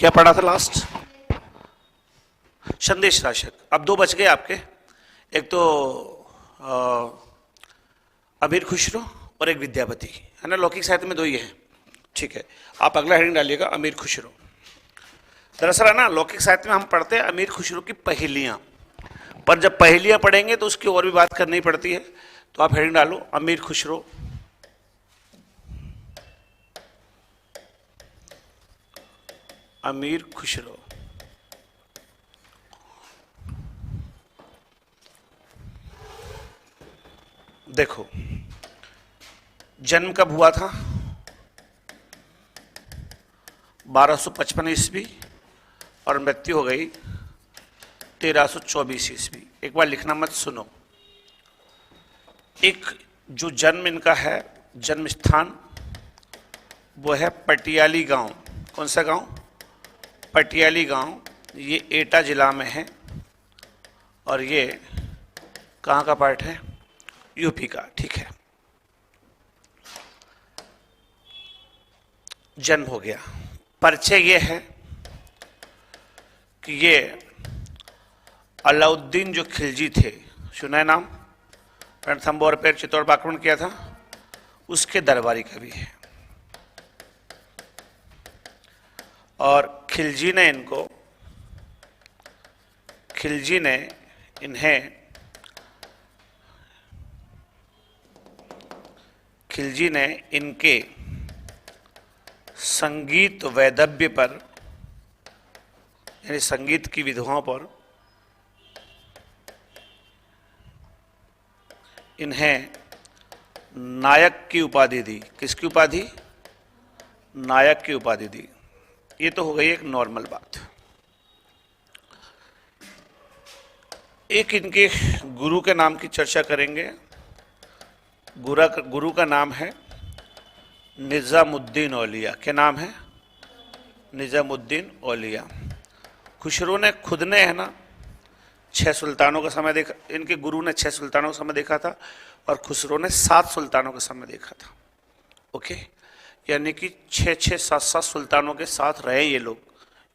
क्या पढ़ा था लास्ट? संदेश राशक। अब दो बच गए आपके, एक तो अमीर खुसरो और एक विद्यापति, है ना। लौकिक साहित्य में दो ही है, ठीक है। आप अगला हेडिंग डालिएगा अमीर खुसरो। दरअसल है ना, लौकिक साहित्य में हम पढ़ते हैं अमीर खुसरो की पहेलियां, पर जब पहेलियां पढ़ेंगे तो उसकी और भी बात करनी पड़ती है। तो आप हेडिंग डालो अमीर खुसरो। अमीर खुसरो। देखो, जन्म कब हुआ था? 1255 ईस्वी, और मृत्यु हो गई 1324 ईस्वी। एक बार लिखना मत, सुनो। एक जो जन्म इनका है, जन्म स्थान, वो है पटियाली गांव। कौन सा गांव? पटियाली गांव। ये एटा जिला में है, और ये कहाँ का पार्ट है? यूपी का, ठीक है। जन्म हो गया। परिचय ये है कि ये अलाउद्दीन जो खिलजी थे, सुना है नाम? रणथंबोर पर चित्तौड़ पर आक्रमण किया था, उसके दरबारी कवि है। और खिलजी ने इनके संगीत वैदव्य पर, यानी संगीत की विधाओं पर, इन्हें नायक की उपाधि दी। किसकी उपाधि? नायक की उपाधि दी। ये तो हो गई एक नॉर्मल बात। एक इनके गुरु के नाम की चर्चा करेंगे। गुरु का नाम है निजामुद्दीन औलिया। क्या नाम है? निजामुद्दीन औलिया। खुसरो ने खुद ने, है ना, 6 सुल्तानों का समय देखा। इनके गुरु ने 6 सुल्तानों का समय देखा था, और खुसरो ने 7 सुल्तानों का समय देखा था। ओके, यानी कि 6-6, 7-7 सुल्तानों के साथ रहे ये लोग,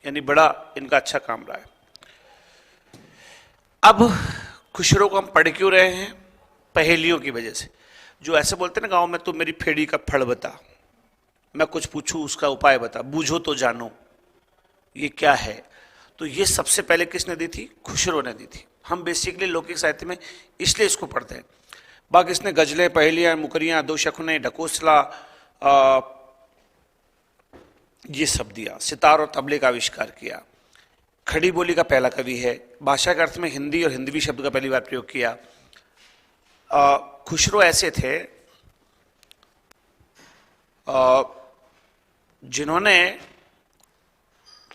यानी बड़ा इनका अच्छा काम रहा है। अब खुसरो को हम पढ़ क्यों रहे हैं? पहेलियों की वजह से। जो ऐसे बोलते हैं ना गांव में, तो मेरी फेड़ी का फड़ बता, मैं कुछ पूछूं उसका उपाय बता, बूझो तो जानो ये क्या है। तो ये सबसे पहले किसने दी थी? खुसरो ने दी थी। हम बेसिकली लौकिक साहित्य में इसलिए इसको पढ़ते हैं। बाकी इसने गजलें, पहेलियां, मुकरियां, दो शकुने, ढकोसला, ये सब दिया। सितार और तबले का आविष्कार किया। खड़ी बोली का पहला कवि है। भाषा के अर्थ में हिंदी और हिंदवी शब्द का पहली बार प्रयोग किया। खुसरो ऐसे थे जिन्होंने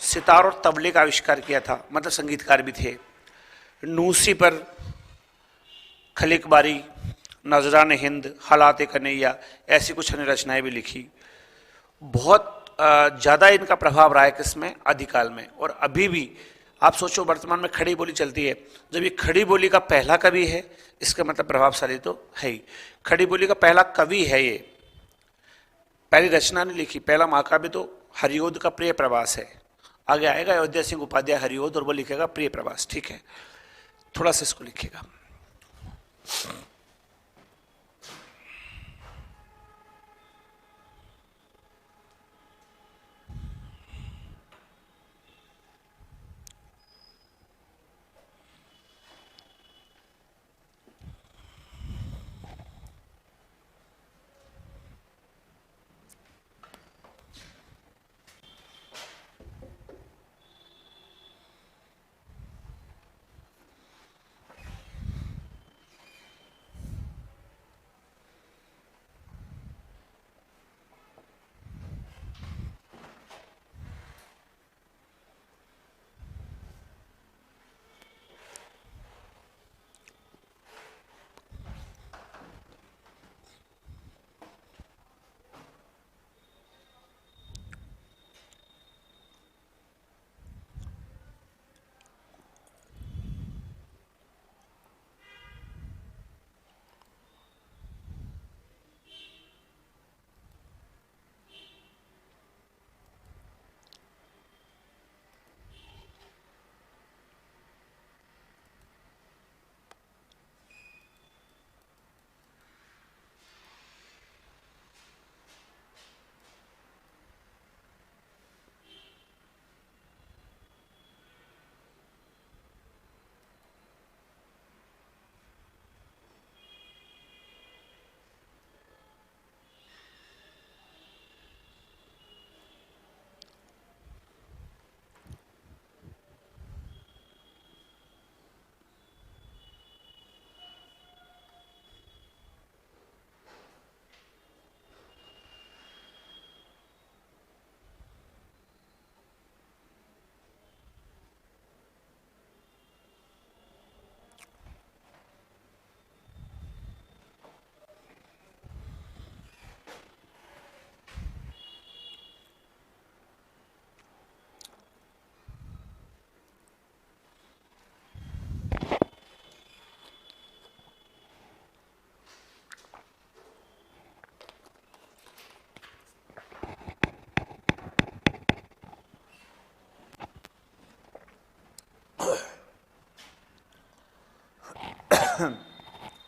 सितार और तबले का आविष्कार किया था, मतलब संगीतकार भी थे। नूसी पर, खलिकबारी, नजरान हिंद, हालात कन्हैया, ऐसी कुछ रचनाएं भी लिखी। बहुत ज़्यादा इनका प्रभाव रहा है किसमें? आदिकाल में। और अभी भी आप सोचो, वर्तमान में खड़ी बोली चलती है। जब ये खड़ी बोली का पहला कवि है, इसका मतलब प्रभावशाली तो है ही। खड़ी बोली का पहला कवि है ये। पहली रचना नहीं लिखी, पहला महाकाव्य तो हरिओद का प्रिय प्रवास है। आगे आएगा अयोध्या सिंह उपाध्याय हरिओद, और वो लिखेगा प्रिय प्रवास, ठीक है। थोड़ा सा इसको लिखिएगा।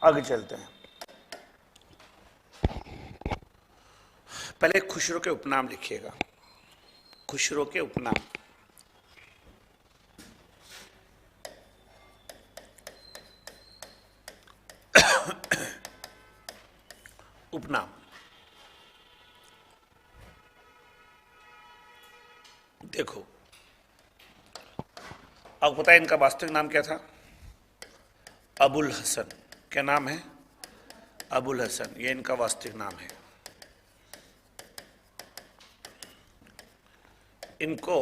आगे चलते हैं। पहले खुसरो के उपनाम लिखिएगा। खुसरो के उपनाम। उपनाम देखो, आपको पता है इनका वास्तविक नाम क्या था? अबुल हसन। क्या नाम है? अबुल हसन, ये इनका वास्तविक नाम है। इनको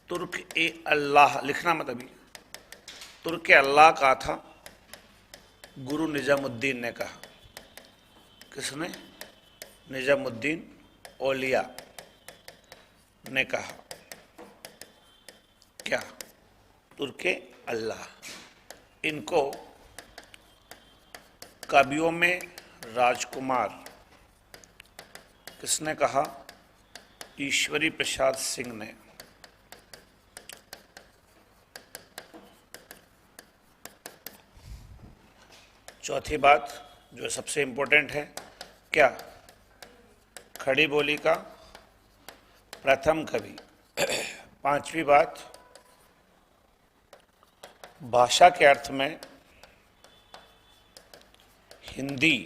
तुर्क ए अल्लाह लिखना मत अभी, तुर्क ए अल्लाह कहा था गुरु निजामुद्दीन ने कहा। किसने? निजामुद्दीन औलिया ने कहा। क्या? तुर्क ए अल्लाह। इनको कवियों में राजकुमार किसने कहा? ईश्वरी प्रसाद सिंह ने। चौथी बात जो सबसे इंपॉर्टेंट है, क्या? खड़ी बोली का प्रथम कवि। पांचवी बात, भाषा के अर्थ में हिंदी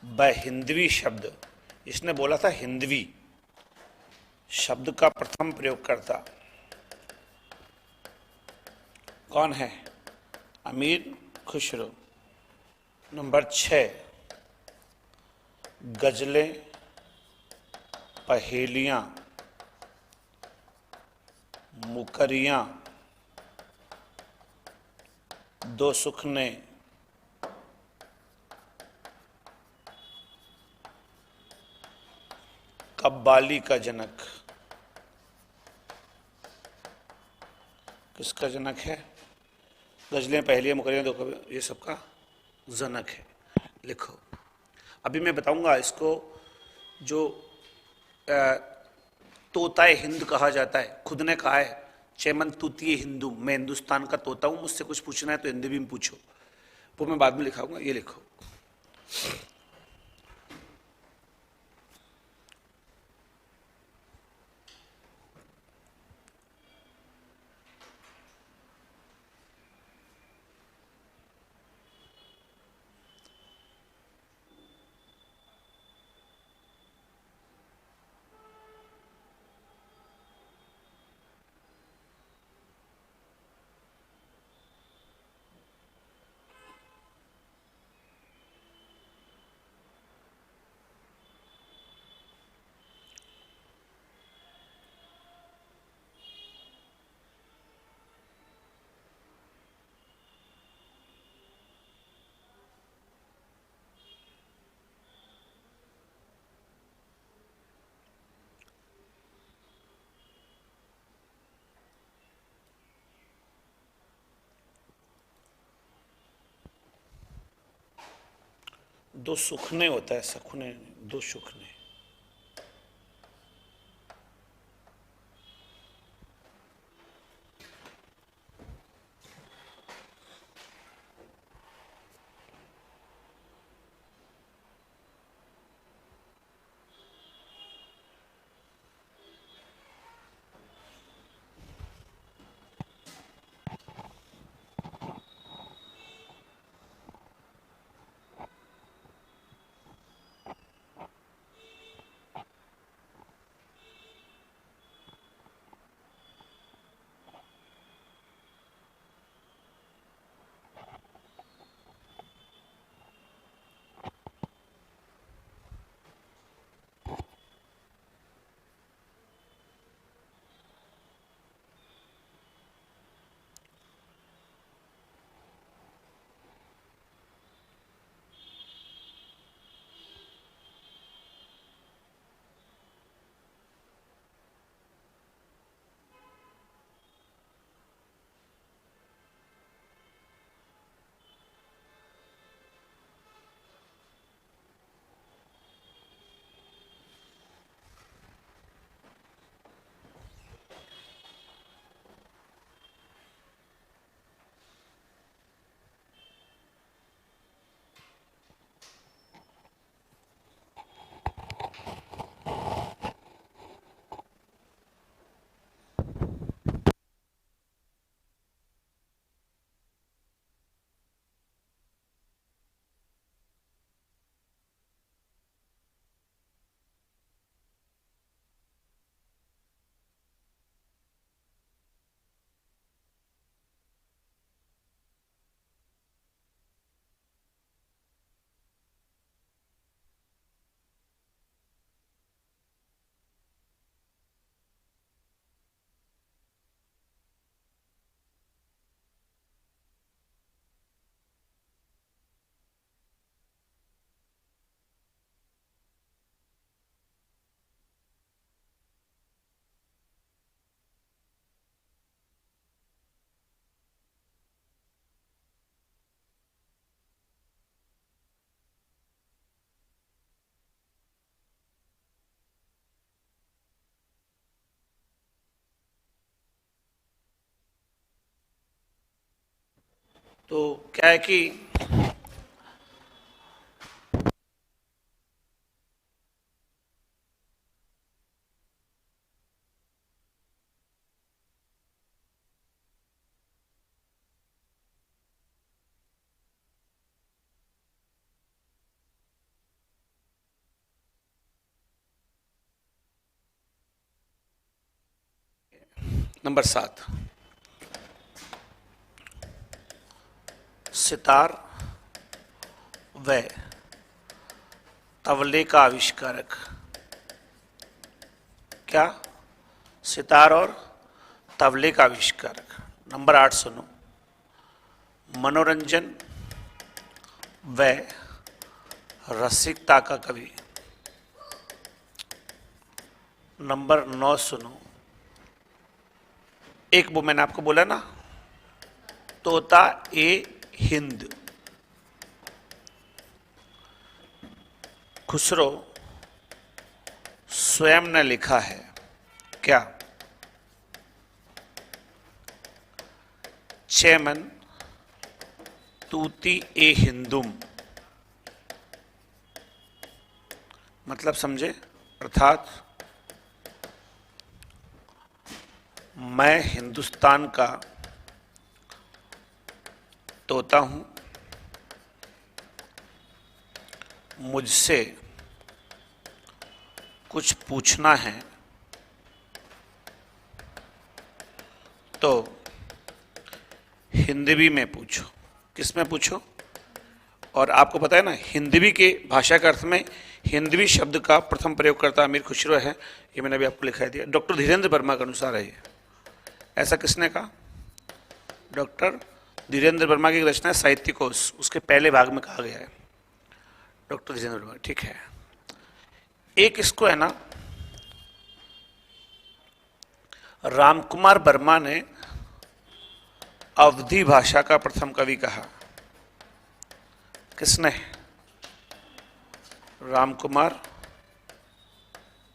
व हिंदवी शब्द, इसने बोला था हिंदवी शब्द का प्रथम प्रयोगकर्ता कौन है? अमीर खुसरो। नंबर 6, गजलें, पहेलियां, मुकरियां, दो सुखने, कव्वाली का जनक। किसका जनक है? गजलें, पहेलियां, मुकरियां, दो कवि, ये सबका जनक है। लिखो। अभी मैं बताऊंगा इसको, जो तोताए हिंद कहा जाता है, खुद ने कहा है चेमन तूतीय हिंदू, मैं हिंदुस्तान का तोता हूं, मुझसे कुछ पूछना है तो हिंदी में पूछो, वो मैं बाद में लिखाऊंगा। ये लिखो। दो सुखने होता है, सखुने, दो सुखने। तो क्या है कि नंबर 7, सितार व तबले का आविष्कारक। क्या? सितार और तबले का आविष्कारक। नंबर 8 सुनो, मनोरंजन व रसिकता का कवि। नंबर 9 सुनो, एक वो मैंने आपको बोला ना, तोता ए हिंद। खुसरो स्वयं ने लिखा है। क्या? चेमन तूती ए हिंदुम। मतलब समझे? अर्थात मैं हिंदुस्तान का तोता हूं, मुझसे कुछ पूछना है तो हिंदवी में पूछो। किस में पूछो? और आपको पता है ना, हिंदवी के भाषा के अर्थ में हिंदवी शब्द का प्रथम प्रयोगकर्ता अमीर खुसरो है। ये मैंने अभी आपको लिखा दिया। डॉक्टर धीरेन्द्र वर्मा के अनुसार है ये। ऐसा किसने कहा? डॉक्टर धीरेन्द्र वर्मा की रचना है साहित्य कोश, उसके पहले भाग में कहा गया है। डॉक्टर धीरेन्द्र वर्मा, ठीक है। एक इसको है ना, रामकुमार वर्मा ने अवधी भाषा का प्रथम कवि कहा। किसने? रामकुमार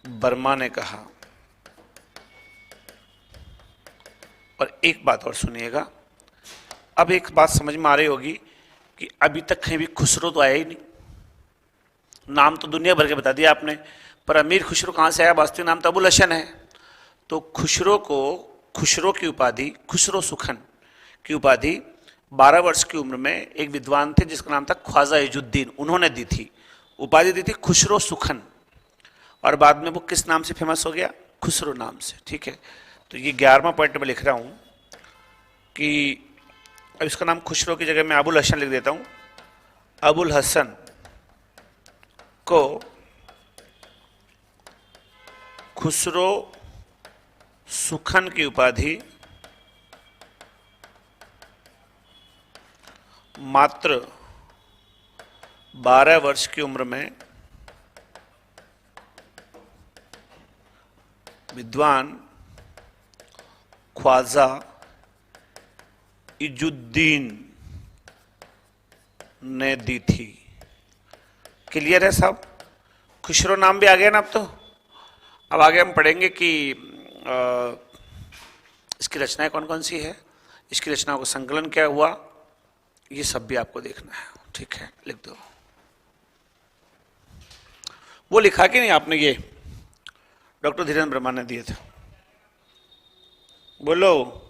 वर्मा ने कहा। और एक बात और सुनिएगा, अब एक बात समझ में आ रही होगी कि अभी तक कहीं भी खुसरो तो आया ही नहीं। नाम तो दुनिया भर के बता दिया आपने, पर अमीर खुसरो कहां से आया? वास्तविक नाम तो अबुल हसन है। तो खुसरो को, खुसरो की उपाधि, खुसरो सुखन की उपाधि 12 वर्ष की उम्र में एक विद्वान थे जिसका नाम था ख्वाजा इजुद्दीन, उन्होंने दी थी। उपाधि दी थी खुसरो सुखन, और बाद में वो किस नाम से फेमस हो गया? खुसरो नाम से। ठीक है, तो ये 11वां पॉइंट में लिख रहा हूं कि अब इसका नाम खुसरो की जगह मैं अबुल हसन लिख देता हूं। अबुल हसन को खुसरो सुखन की उपाधि मात्र 12 वर्ष की उम्र में विद्वान ख्वाजा इजुद्दीन ने दी थी। क्लियर है साहब? खुसरो नाम भी आ गया ना अब तो। अब आगे हम पढ़ेंगे कि इसकी रचनाएं कौन कौन सी है, इसकी रचनाओं का संकलन क्या हुआ, ये सब भी आपको देखना है। ठीक है, लिख दो। वो लिखा कि नहीं आपने? ये डॉक्टर धीरेन्द्र वर्मा ने दिए थे। बोलो।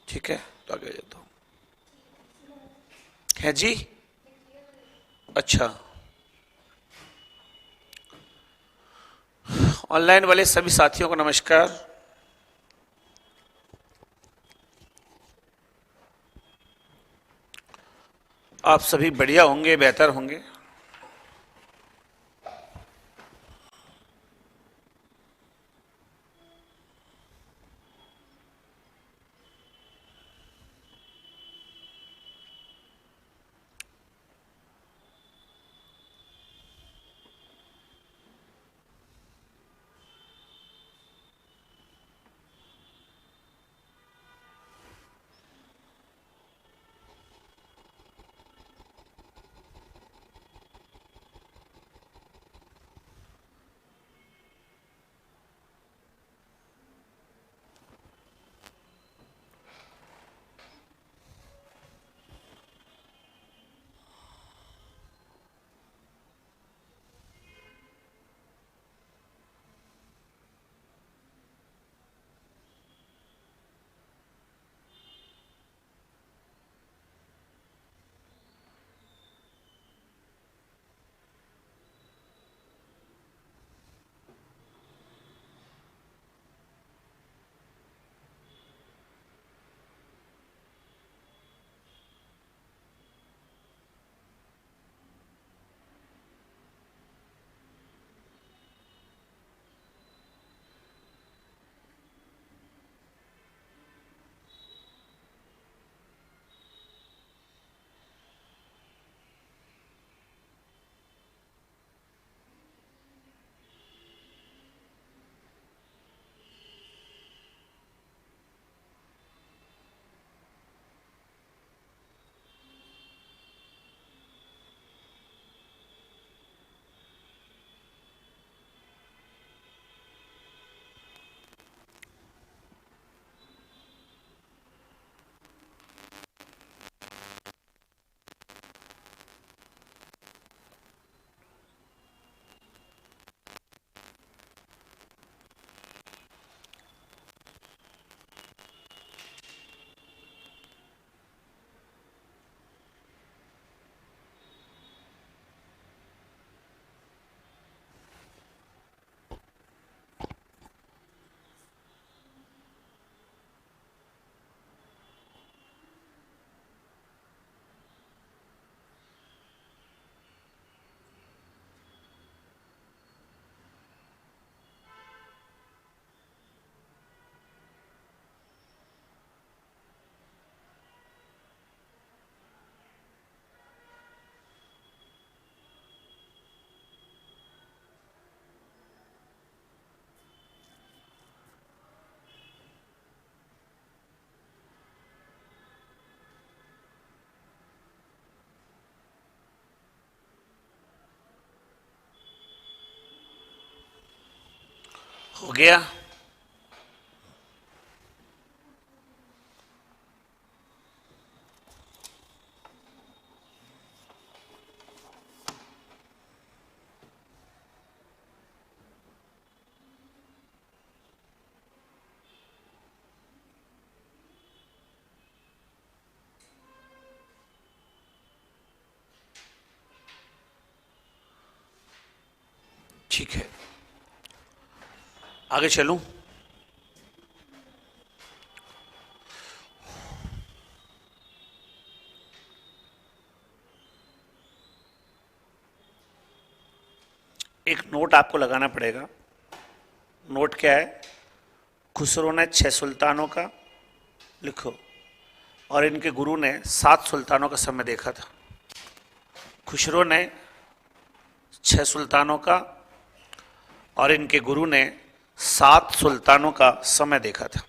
ठीक है, तो आगे लिख दो। है जी? अच्छा, ऑनलाइन वाले सभी साथियों को नमस्कार। आप सभी बढ़िया होंगे, बेहतर होंगे। हो गया। ठीक है, आगे चलूं। एक नोट आपको लगाना पड़ेगा। नोट क्या है? खुसरो ने 6 सुल्तानों का, लिखो, और इनके गुरु ने 7 सुल्तानों का समय देखा था। खुसरो ने 6 सुल्तानों का और इनके गुरु ने 7 सुल्तानों का समय देखा था।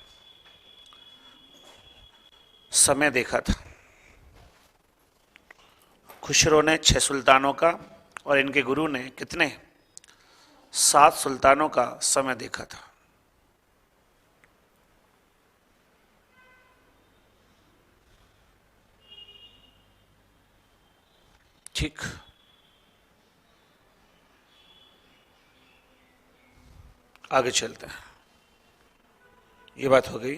समय देखा था। खुसरो ने 6 सुल्तानों का और इनके गुरु ने कितने? 7 सुल्तानों का समय देखा था। ठीक, आगे चलते हैं। ये बात हो गई।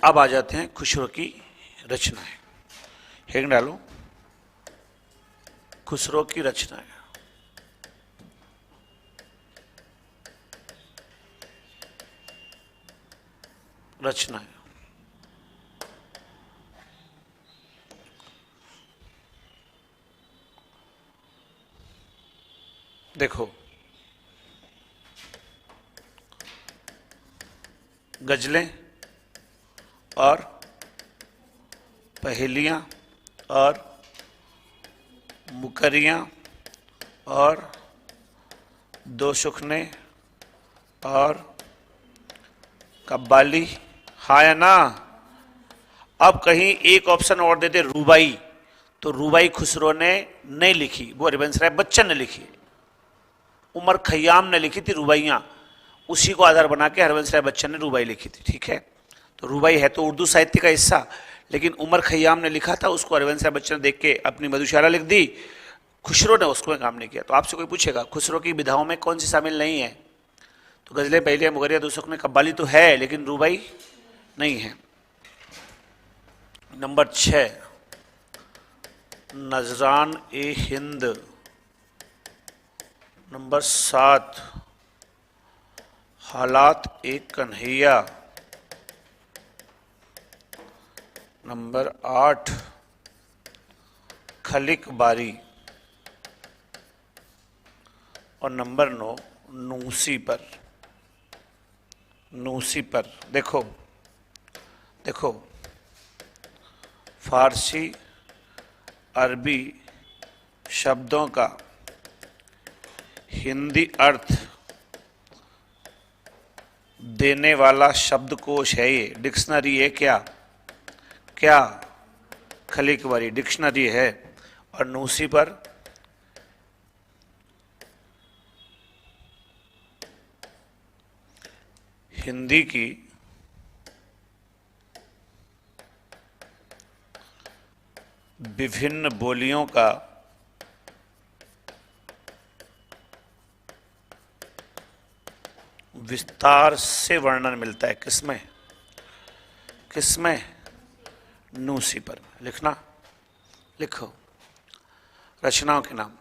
अब आ जाते हैं खुसरो की रचनाएं। हेडिंग डालो, खुसरो की रचनाएं। रचनाएं देखो, गजलें और पहेलियां और मुकरियां और दो सुखने और कव्वाली। हाँ या ना? अब कहीं एक ऑप्शन और देते, रूबाई। तो रूबाई खुसरो ने नहीं लिखी, वो हरिवंश राय बच्चन ने लिखी। उमर खयाम ने लिखी थी रूबाइयां, उसी को आधार बना के हरिवंश राय बच्चन ने रूबाई लिखी थी। ठीक है, तो रूबाई है तो उर्दू साहित्य का हिस्सा, लेकिन उमर खयाम ने लिखा था, उसको हरिवंश राय बच्चन ने देख के अपनी मधुशाला लिख दी। खुसरो ने उसको काम नहीं किया। तो आपसे कोई पूछेगा खुसरो की विधाओं में कौन सी शामिल नहीं है, तो गजलें, पहलियां, मुगरिया, दो सुखने, कव्वाली तो है, लेकिन रूबाई नहीं है। नंबर 6, नजरान ए हिंद। नंबर 7, हालात एक कन्हैया। नंबर 8, खलिक बारी। और नंबर 9, नूसी पर। नूसी पर देखो, देखो, फारसी अरबी शब्दों का हिंदी अर्थ देने वाला शब्दकोश है ये, डिक्शनरी है। क्या क्या? खलीक बारी डिक्शनरी है। और नूसी पर हिंदी की विभिन्न बोलियों का विस्तार से वर्णन मिलता है। किसमें? किसमें? नूसी पर। लिखना, लिखो रचनाओं के नाम।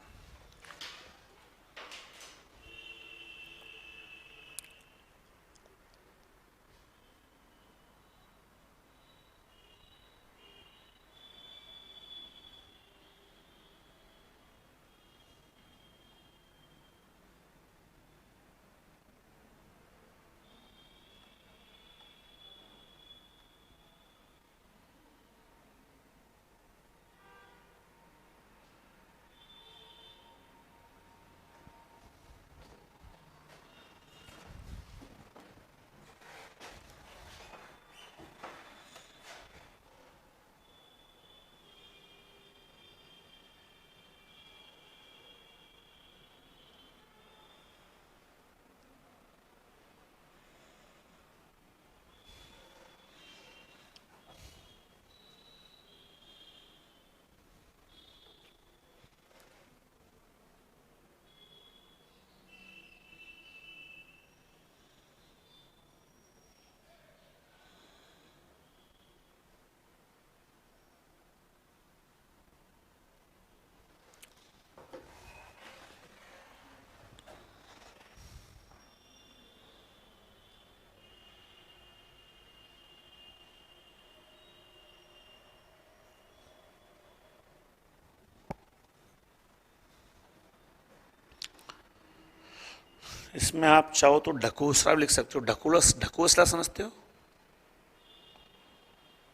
इसमें आप चाहो तो ढकोसला लिख सकते हो। ढकोसला समझते हो?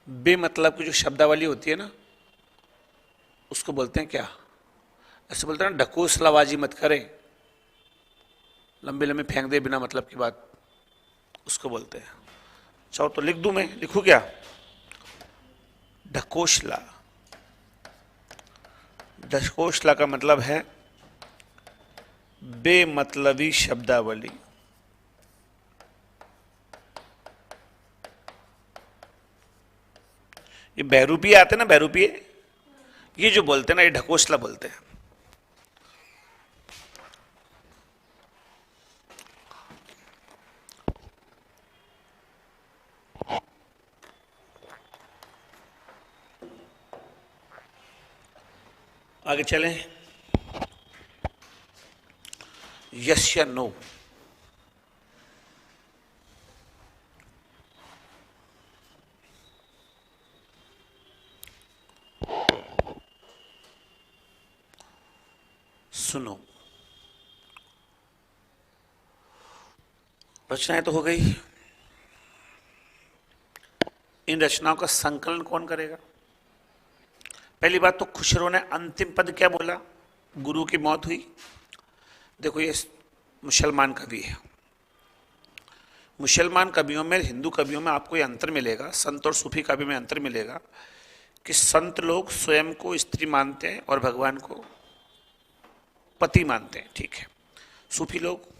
बे मतलब की जो शब्दावली होती है ना, उसको बोलते हैं क्या? ऐसे बोलते हैं ना, ढकोसलाबाजी मत करे, लंबे लंबे फेंक दे बिना मतलब की बात, उसको बोलते हैं। चाहो तो लिख दूं मैं, लिखूं क्या? ढकोसला। ढकोसला का मतलब है बेमतलबी शब्दावली। ये बहरूपीय आते हैं ना, बहरूपीय, ये जो बोलते हैं ना, ये ढकोसला बोलते हैं। आगे चलें। यस या नो? सुनो, रचनाएं तो हो गई, इन रचनाओं का संकलन कौन करेगा? पहली बात तो खुसरो ने अंतिम पद क्या बोला? गुरु की मौत हुई। देखो, ये मुसलमान कवि है। मुसलमान कवियों में, हिंदू कवियों में आपको ये अंतर मिलेगा, संत और सूफी कवि में अंतर मिलेगा कि संत लोग स्वयं को स्त्री मानते हैं और भगवान को पति मानते हैं, ठीक है। सूफी लोग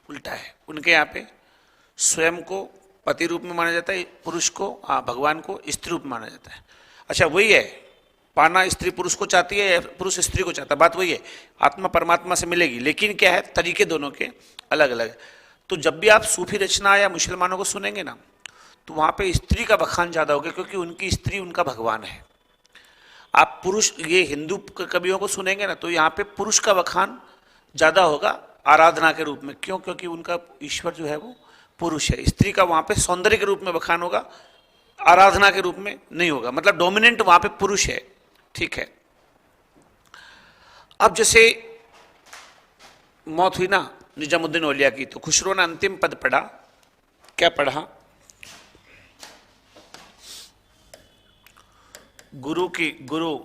उल्टा है, उनके यहाँ पे स्वयं को पति रूप में माना जाता है, पुरुष को, भगवान को स्त्री रूप में माना जाता है। अच्छा, वही है, पाना स्त्री पुरुष को चाहती है या पुरुष स्त्री को चाहता है, बात वही है, आत्मा परमात्मा से मिलेगी, लेकिन क्या है, तरीके दोनों के अलग अलग है। तो जब भी आप सूफी रचना या मुसलमानों को सुनेंगे ना, तो वहां पे स्त्री का बखान ज्यादा होगा, क्योंकि उनकी स्त्री उनका भगवान है। आप पुरुष, ये हिंदू कवियों को सुनेंगे ना, तो यहाँ पे पुरुष का बखान ज्यादा होगा आराधना के रूप में। क्यों? क्योंकि उनका ईश्वर जो है वो पुरुष है। स्त्री का वहां पे सौंदर्य के रूप में बखान होगा, आराधना के रूप में नहीं होगा। मतलब डोमिनेंट वहां पे पुरुष है, ठीक है। अब जैसे मौत हुई ना निजामुद्दीन औलिया की, तो खुसरो ने अंतिम पद पढ़ा, क्या पढ़ा? गुरु की, गुरु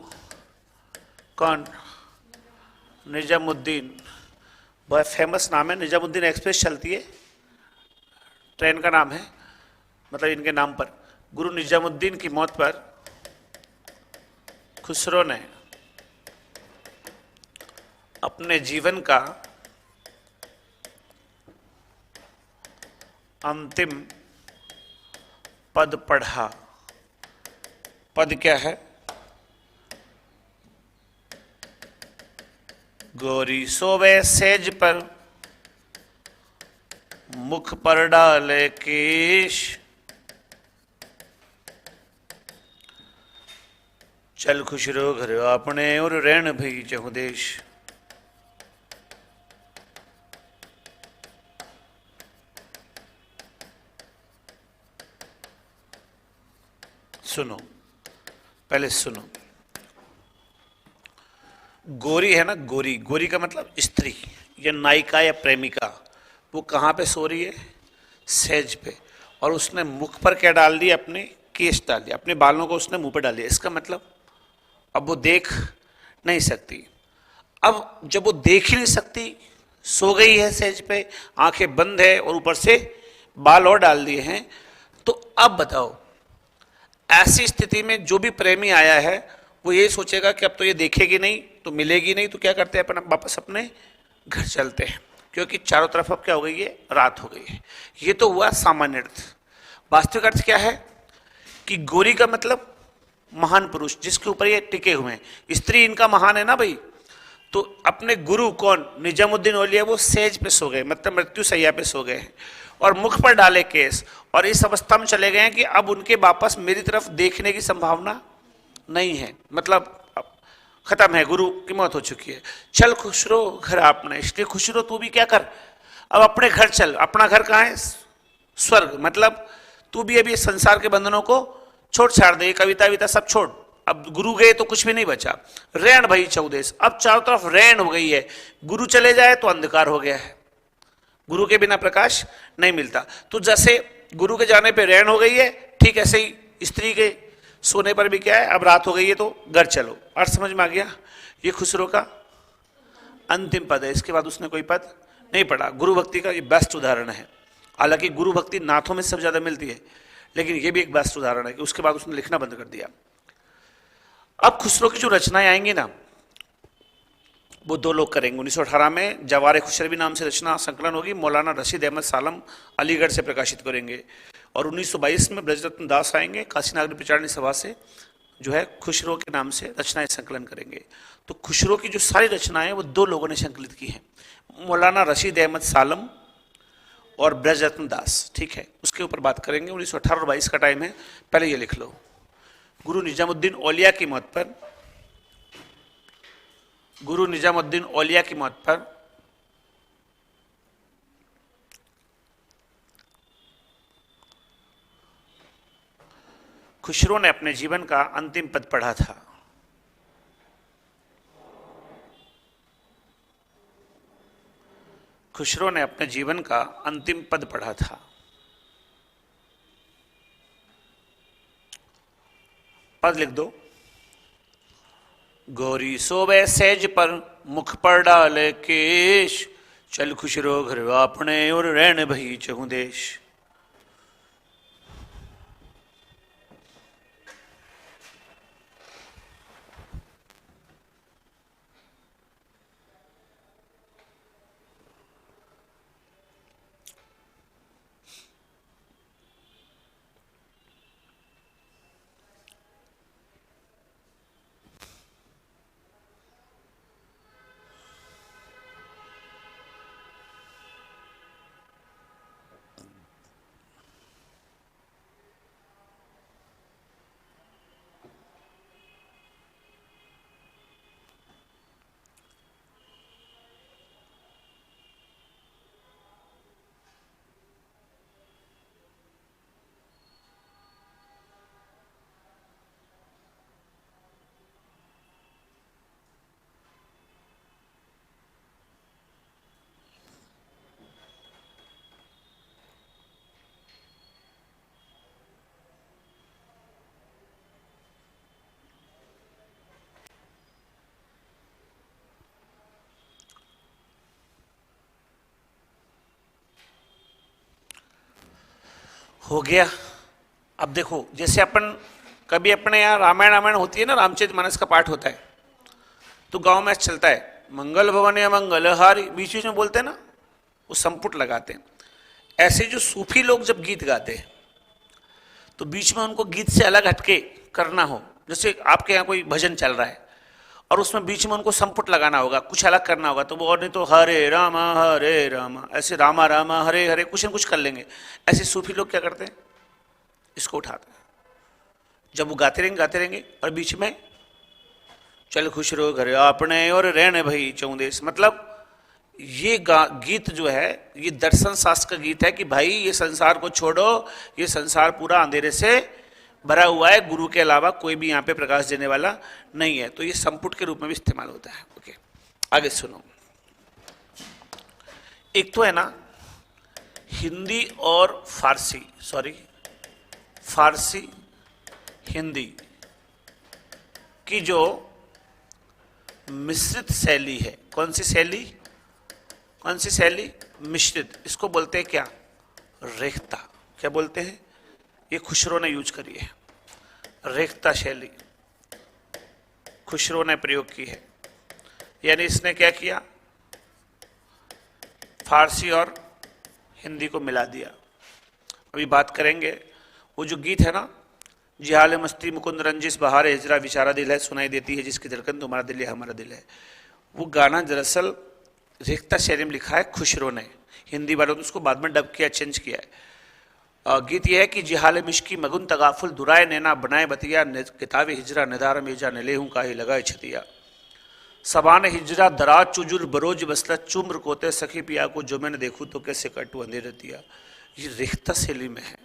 कौन? निजामुद्दीन, बहुत फेमस नाम है, निजामुद्दीन एक्सप्रेस चलती है, ट्रेन का नाम है, मतलब इनके नाम पर। गुरु निजामुद्दीन की मौत पर खुसरो ने अपने जीवन का अंतिम पद पढ़ा। पद क्या है? गोरी सोवे सेज पर, मुख पर डाले केश, चल खुशरो घर अपने और रैन भई जहु देश। सुनो, पहले सुनो। गोरी है ना, गोरी, गोरी का मतलब स्त्री या नायिका या प्रेमिका, वो कहाँ पे सो रही है? सेज पे, और उसने मुख पर क्या डाल दिया? अपने केश डाल दिया, अपने बालों को उसने मुंह पे डाल दिया। इसका मतलब अब वो देख नहीं सकती। अब जब वो देख ही नहीं सकती, सो गई है सेज पे, आंखें बंद है और ऊपर से बाल और डाल दिए हैं, तो अब बताओ, ऐसी स्थिति में जो भी प्रेमी आया है वो ये सोचेगा कि अब तो ये देखेगी नहीं, तो मिलेगी नहीं, तो क्या करते हैं, अपना वापस अपने घर चलते हैं, क्योंकि चारों तरफ अब क्या हो गई है? रात हो गई है। ये तो हुआ सामान्य अर्थ। वास्तविक अर्थ क्या है कि गोरी का मतलब महान पुरुष, जिसके ऊपर ये टिके हुए हैं। स्त्री इनका महान है ना भाई। तो अपने गुरु कौन? निजामुद्दीन औलिया, वो सेज पे सो गए, मतलब मृत्यु सैया पे सो गए हैं, और मुख पर डाले केस, और इस अवस्था में चले गए हैं कि अब उनके वापस मेरी तरफ देखने की संभावना नहीं है, मतलब अब खत्म है, गुरु की मौत हो चुकी है। चल खुसरो घर आपने, इसलिए खुसरो तू भी क्या कर, अब अपने घर चल। अपना घर कहाँ है? स्वर्ग। मतलब तू भी अभी संसार के बंधनों को छोड़ छाड़ दे, कविता विता सब छोड़, अब गुरु गए तो कुछ भी नहीं बचा। रैन भई चौदेश, अब चारों तरफ रैन हो गई है, गुरु चले जाए तो अंधकार हो गया है, गुरु के बिना प्रकाश नहीं मिलता। तो जैसे गुरु के जाने पे रैन हो गई है, ठीक ऐसे ही स्त्री के सोने पर भी क्या है, अब रात हो गई है तो घर चलो। अर्थ समझ में आ गया? ये खुसरो का अंतिम पद है, इसके बाद उसने कोई पद नहीं पढ़ा। गुरु भक्ति का ये बेस्ट उदाहरण है। हालांकि गुरु भक्ति नाथों में सबसे ज्यादा मिलती है, लेकिन ये भी एक बेस्ट उदाहरण है कि उसके बाद उसने लिखना बंद कर दिया। अब खुसरो की जो रचनाएं आएंगी ना, वो दो लोग करेंगे। 1918 में जवारे खुशरवी नाम से रचना संकलन होगी, मौलाना रशीद अहमद सालम अलीगढ़ से प्रकाशित करेंगे। और 1922 में ब्रजरत्न दास आएंगे, काशी नागरी प्रचारणी सभा से जो है खुशरो के नाम से रचनाएं संकलन करेंगे। तो खुशरो की जो सारी रचनाएं वो दो लोगों ने संकलित की हैं, मौलाना रशीद अहमद सालम और ब्रजरत्न दास। ठीक है, उसके ऊपर बात करेंगे। 1918 और 22 का टाइम है, पहले ये लिख लो। गुरु निजामुद्दीन औलिया की मौत पर, गुरु निजामुद्दीन औलिया की मौत पर खुसरो ने अपने जीवन का अंतिम पद पढ़ा था। खुसरो ने अपने जीवन का अंतिम पद पढ़ा था। पद लिख दो। गौरी सोवे सेज पर मुख पर डाले केश, चल खुशरो घर अपने और रहन भई चहु देश। हो गया। अब देखो, जैसे अपन कभी अपने यहाँ रामायण रामायण होती है ना, रामचरितमानस का पाठ होता है, तो गांव में चलता है मंगल भवन या मंगल हारी, बीच बीच में बोलते हैं ना, वो संपुट लगाते हैं। ऐसे जो सूफी लोग जब गीत गाते हैं तो बीच में उनको गीत से अलग हटके करना हो, जैसे आपके यहाँ कोई भजन चल रहा है और उसमें बीच में उनको संपुट लगाना होगा, कुछ अलग करना होगा, तो वो और नहीं तो हरे रामा ऐसे रामा रामा हरे हरे कुछ न कुछ कर लेंगे। ऐसे सूफी लोग क्या करते हैं, इसको उठाते हैं। जब वो गाते रहेंगे और बीच में चल खुश रहो घर अपने और रहने भई चौदेश, मतलब ये गीत जो है ये दर्शन शास्त्र का गीत है कि भाई ये संसार को छोड़ो, ये संसार पूरा अंधेरे से भरा हुआ है, गुरु के अलावा कोई भी यहाँ पे प्रकाश देने वाला नहीं है। तो ये संपुट के रूप में भी इस्तेमाल होता है। ओके, आगे सुनो। एक तो है ना हिंदी और फारसी, फारसी हिंदी की जो मिश्रित शैली है, कौन सी शैली मिश्रित, इसको बोलते हैं क्या, रेखता। क्या बोलते हैं, ये खुसरो ने यूज करी है, रेखता शैली खुसरो ने प्रयोग की है। यानी इसने क्या किया, फारसी और हिंदी को मिला दिया। अभी बात करेंगे वो जो गीत है ना, जिहाल मस्ती मुकुंद रंजिश बहार हिजरा विचारा दिल है, सुनाई देती है जिसकी धड़कन तुम्हारा दिल है हमारा दिल है। वो गाना दरअसल रेखता शैली में लिखा है खुसरो ने, हिंदी वालों ने उसको बाद में डब किया, चेंज किया है। गीत यह है कि जिहाल मिश्की मगुन तगाफुल दुराए नैना बनाए बतिया, किताब हिजरा निदार मेजा नलेहू का ही लगाए छतिया, सबान हिजरा दराज चुजुल बरोज बसलत चुम्र कोते सखी पिया को जो मैंने देखूँ तो कैसे कटू अंधेरे दिया। ये रेखता शैली में है।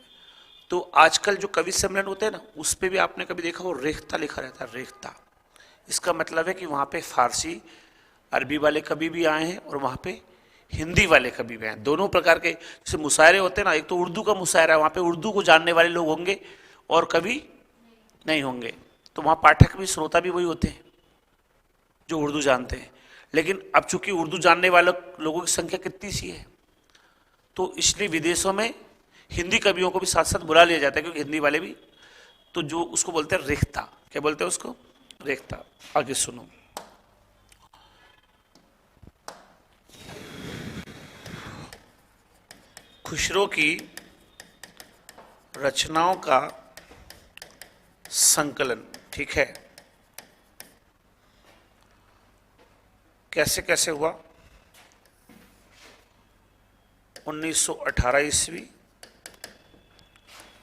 तो आजकल जो कवि सम्मेलन होते हैं ना, उस पर भी आपने कभी देखा वो रेखता लिखा रहता है, रेखता। इसका मतलब है कि वहाँ पे फारसी अरबी वाले कवि भी आए हैं और वहाँ पे हिंदी वाले कवि भी हैं, दोनों प्रकार के। जैसे मुशायरे होते हैं ना, एक तो उर्दू का मुशायरा है, वहाँ पे उर्दू को जानने वाले लोग होंगे और कवि नहीं होंगे, तो वहाँ पाठक भी श्रोता भी वही होते हैं जो उर्दू जानते हैं। लेकिन अब चूंकि उर्दू जानने वाले लोगों की संख्या कितनी सी है, तो इसलिए विदेशों में हिंदी कवियों को भी साथ साथ बुला लिया जाता है, क्योंकि हिंदी वाले भी, तो जो उसको बोलते हैं रेखता, क्या बोलते हैं उसको, रेखता। आगे सुनो। खुसरो की रचनाओं का संकलन, ठीक है, कैसे कैसे हुआ? 1918 ईस्वी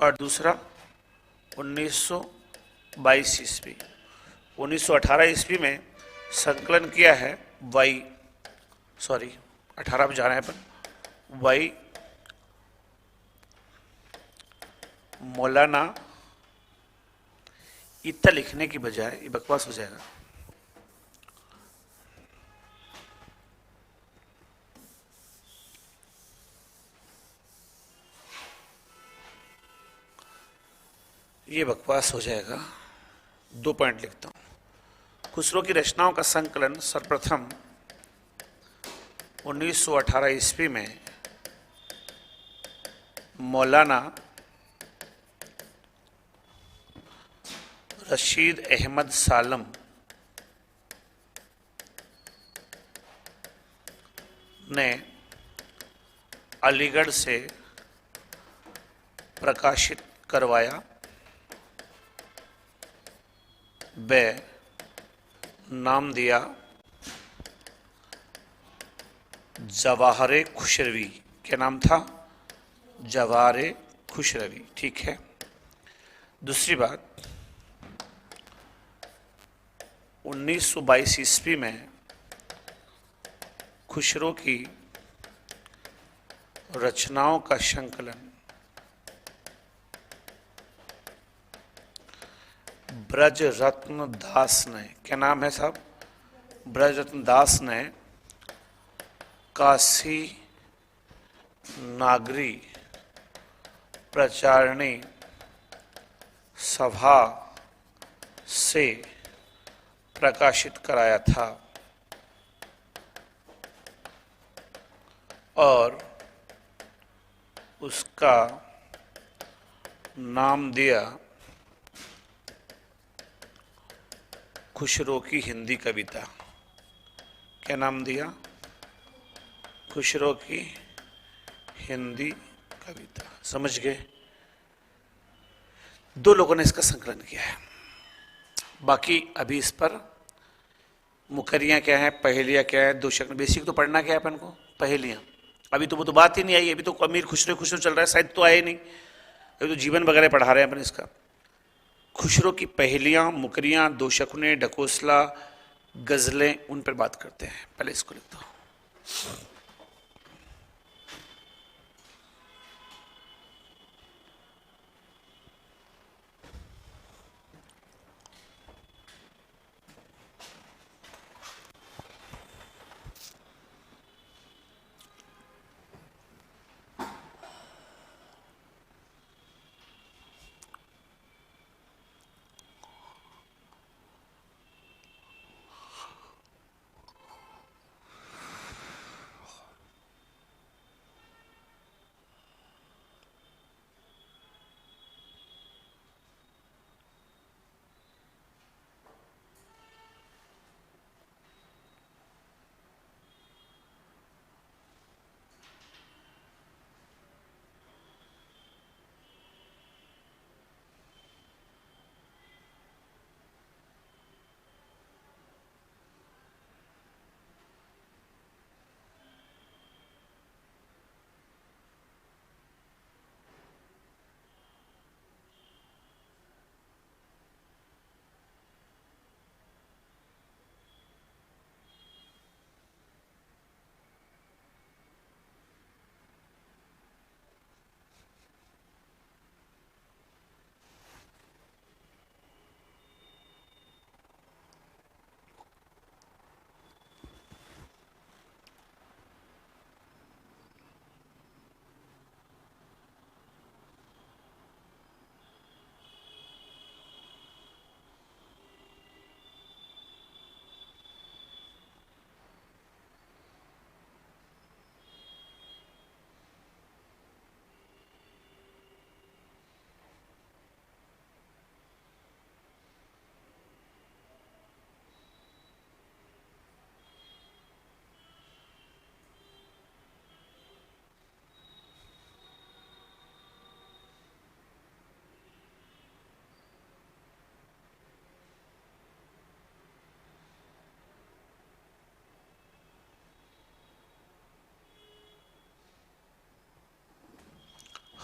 और दूसरा 1922 ईस्वी। 1918 ईस्वी में संकलन किया है वाई, सॉरी 18 में जा रहे हैं अपन, वाई मौलाना, इतना लिखने की बजाय ये बकवास हो जाएगा, ये बकवास हो जाएगा। 2 पॉइंट लिखता हूं। खुसरो की रचनाओं का संकलन सर्वप्रथम 1918 ईस्वी में मौलाना रशीद अहमद सालम ने अलीगढ़ से प्रकाशित करवाया। वे नाम दिया जवाहरे खुशरवी। क्या नाम था? जवाहरे खुशरवी, ठीक है। दूसरी बात, 1922 ईस्वी में खुसरो की रचनाओं का संकलन ब्रज रत्न दास ने, क्या नाम है साहब? ब्रज रत्न दास ने काशी नागरी प्रचारणी सभा से प्रकाशित कराया था और उसका नाम दिया खुसरो की हिंदी कविता। क्या नाम दिया? खुसरो की हिंदी कविता। समझ गए? 2 लोगों ने इसका संकलन किया है। बाकी अभी इस पर मुकरियां क्या है, पहेलियां क्या है, 2 शक्ल, बेसिक तो पढ़ना क्या है अपन को, पहेलियां। अभी तो वो तो बात ही नहीं आई, अभी तो अमीर खुसरो खुसरो चल रहा है, शायद तो आए नहीं, अभी तो जीवन वगैरह पढ़ा रहे हैं अपन इसका। खुसरो की पहेलियां, मुकरियां, 2 शकुने, ढकोसला, गजलें, उन पर बात करते हैं। पहले इसको लिखता हूं।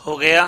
हो गया।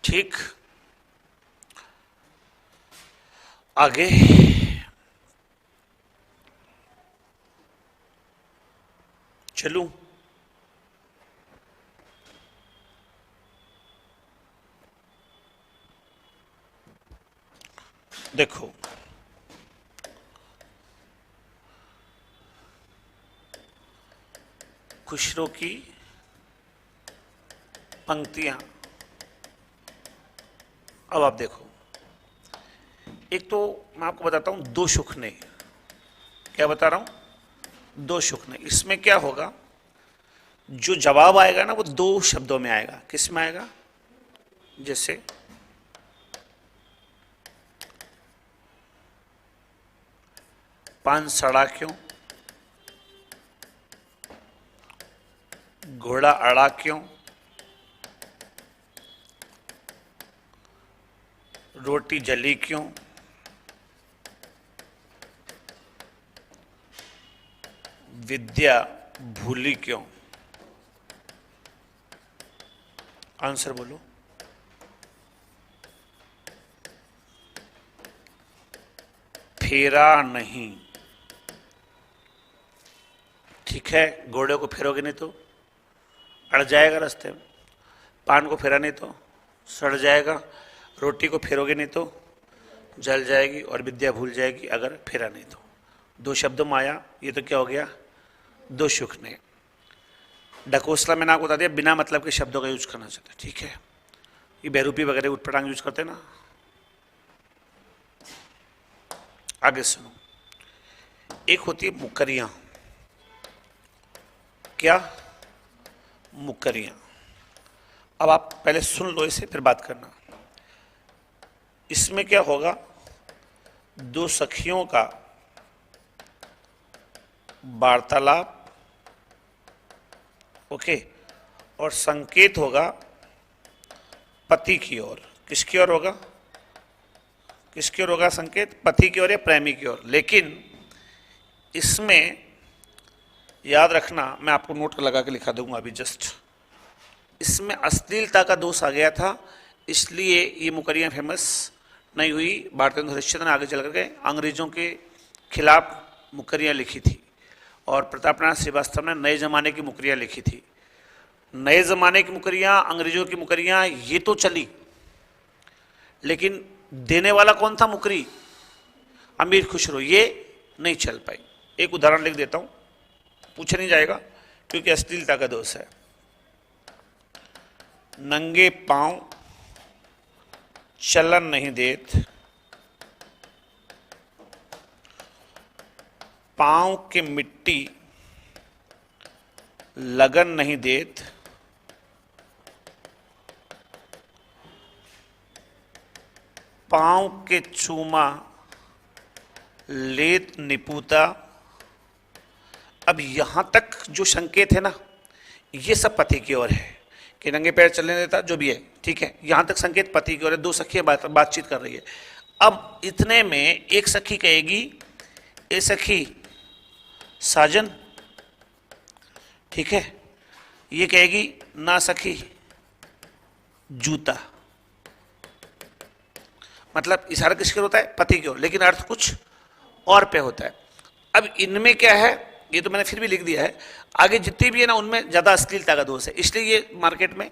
ठीक, आगे चलूं? देखो, खुशरो की पंक्तियां। अब आप देखो, एक तो मैं आपको बताता हूं दो शुखने। क्या बता रहा हूं? दो शुखने। इसमें क्या होगा, जो जवाब आएगा ना वो दो शब्दों में आएगा। किस में आएगा? जैसे पान सड़ा क्यों, घोड़ा अड़ा क्यों, रोटी जली क्यों, विद्या भूली क्यों। आंसर बोलो। फेरा नहीं। ठीक है, घोड़े को फेरोगे नहीं तो अड़ जाएगा रास्ते में, पान को फेरा नहीं तो सड़ जाएगा, रोटी को फेरोगे नहीं तो जल जाएगी, और विद्या भूल जाएगी अगर फेरा नहीं तो। दो शब्दों में आया, ये तो क्या हो गया? दो शुखने। ढकोसला मैंने आपको बता दिया बिना मतलब के शब्दों का यूज करना चाहता है। ठीक है, ये बेरूपी वगैरह उठपटांग यूज करते ना। आगे सुनो, एक होती है मुक्करियां। क्या? मुक्करियां। अब आप पहले सुन लो इसे, फिर बात करना। इसमें क्या होगा, दो सखियों का वार्तालाप, ओके, और संकेत होगा पति की ओर। किसकी ओर होगा? किसकी ओर होगा संकेत? पति की ओर या प्रेमी की ओर। लेकिन इसमें याद रखना, मैं आपको नोट लगा के लिखा दूंगा अभी जस्ट, इसमें अश्लीलता का दोष आ गया था, इसलिए ये मुकरियां फेमस नहीं हुई। भारतेंदु हरिश्चंद्र ने आगे चल करके अंग्रेजों के खिलाफ मुकरियां लिखी थी, और प्रताप नारायण श्रीवास्तव ने नए जमाने की मुकरियां लिखी थी। नए जमाने की मुकरियां, अंग्रेजों की मुकरियां ये तो चली, लेकिन देने वाला कौन था मुकरी? अमीर खुसरो। ये नहीं चल पाई। एक उदाहरण लिख देता हूं, पूछा नहीं जाएगा क्योंकि अश्लीलता का दोष है। नंगे पांव चलन नहीं देत, पांव के मिट्टी लगन नहीं देत, पांव के चूमा लेत निपुता। अब यहां तक जो संकेत है ना, ये सब पति की ओर है कि नंगे पैर चलने देता, जो भी है, ठीक है। यहां तक संकेत पति की ओर है, दो सखियां बातचीत कर रही है। अब इतने में एक सखी कहेगी, ए सखी साजन, ठीक है। ये कहेगी ना सखी जूता। मतलब इशारा किसके होता है? पति की ओर, लेकिन अर्थ कुछ और पे होता है। अब इनमें क्या है, ये तो मैंने फिर भी लिख दिया है, आगे जितनी भी है ना उनमें ज्यादा अश्लीलता का दोष है, इसलिए ये मार्केट में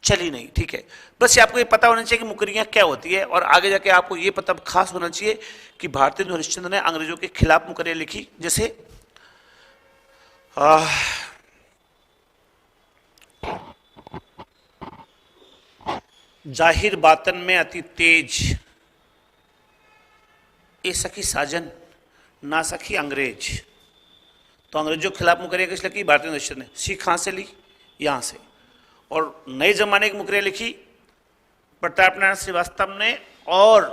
चली नहीं, ठीक है। बस ये आपको ये पता होना चाहिए कि मुकरियां क्या होती है, और आगे जाके आपको ये पता खास होना चाहिए कि भारतेंदु हरिश्चंद्र ने अंग्रेजों के खिलाफ मुकरियां लिखी, जैसे जाहिर बातन में अति तेज, ए सखी साजन ना सखी अंग्रेज। तो अंग्रेजों के खिलाफ मुकरिया किस लिखी? भारतेंदु हरिश्चंद्र ने। सीख कहां से ली? यहां से। और नए जमाने की मुकरिया लिखी प्रताप नारायण श्रीवास्तव ने, और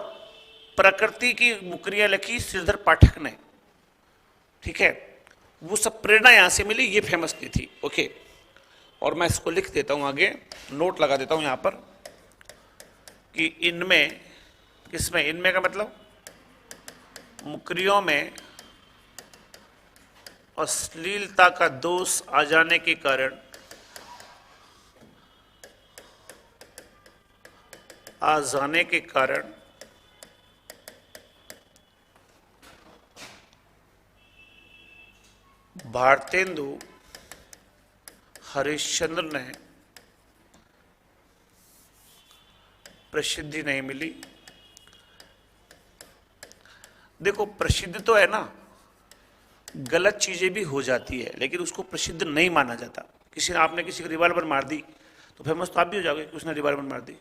प्रकृति की मुकरिया लिखी श्रीधर पाठक ने, ठीक है। वो सब प्रेरणा यहां से मिली, ये फेमस नहीं थी, ओके। और मैं इसको लिख देता हूं आगे, नोट लगा देता हूं यहां पर कि इनमें, किसमें? इनमें का मतलब मुकरियों में अश्लीलता का दोष आ जाने के कारण, भारतेंदु हरिश्चंद्र ने प्रसिद्धि नहीं मिली। देखो प्रसिद्ध तो है ना, गलत चीजें भी हो जाती है, लेकिन उसको प्रसिद्ध नहीं माना जाता। किसी ने, आपने किसी को रिवॉल्वर मार दी तो फेमस तो आप भी हो जाओगे कि उसने रिवॉल्वर मार दी,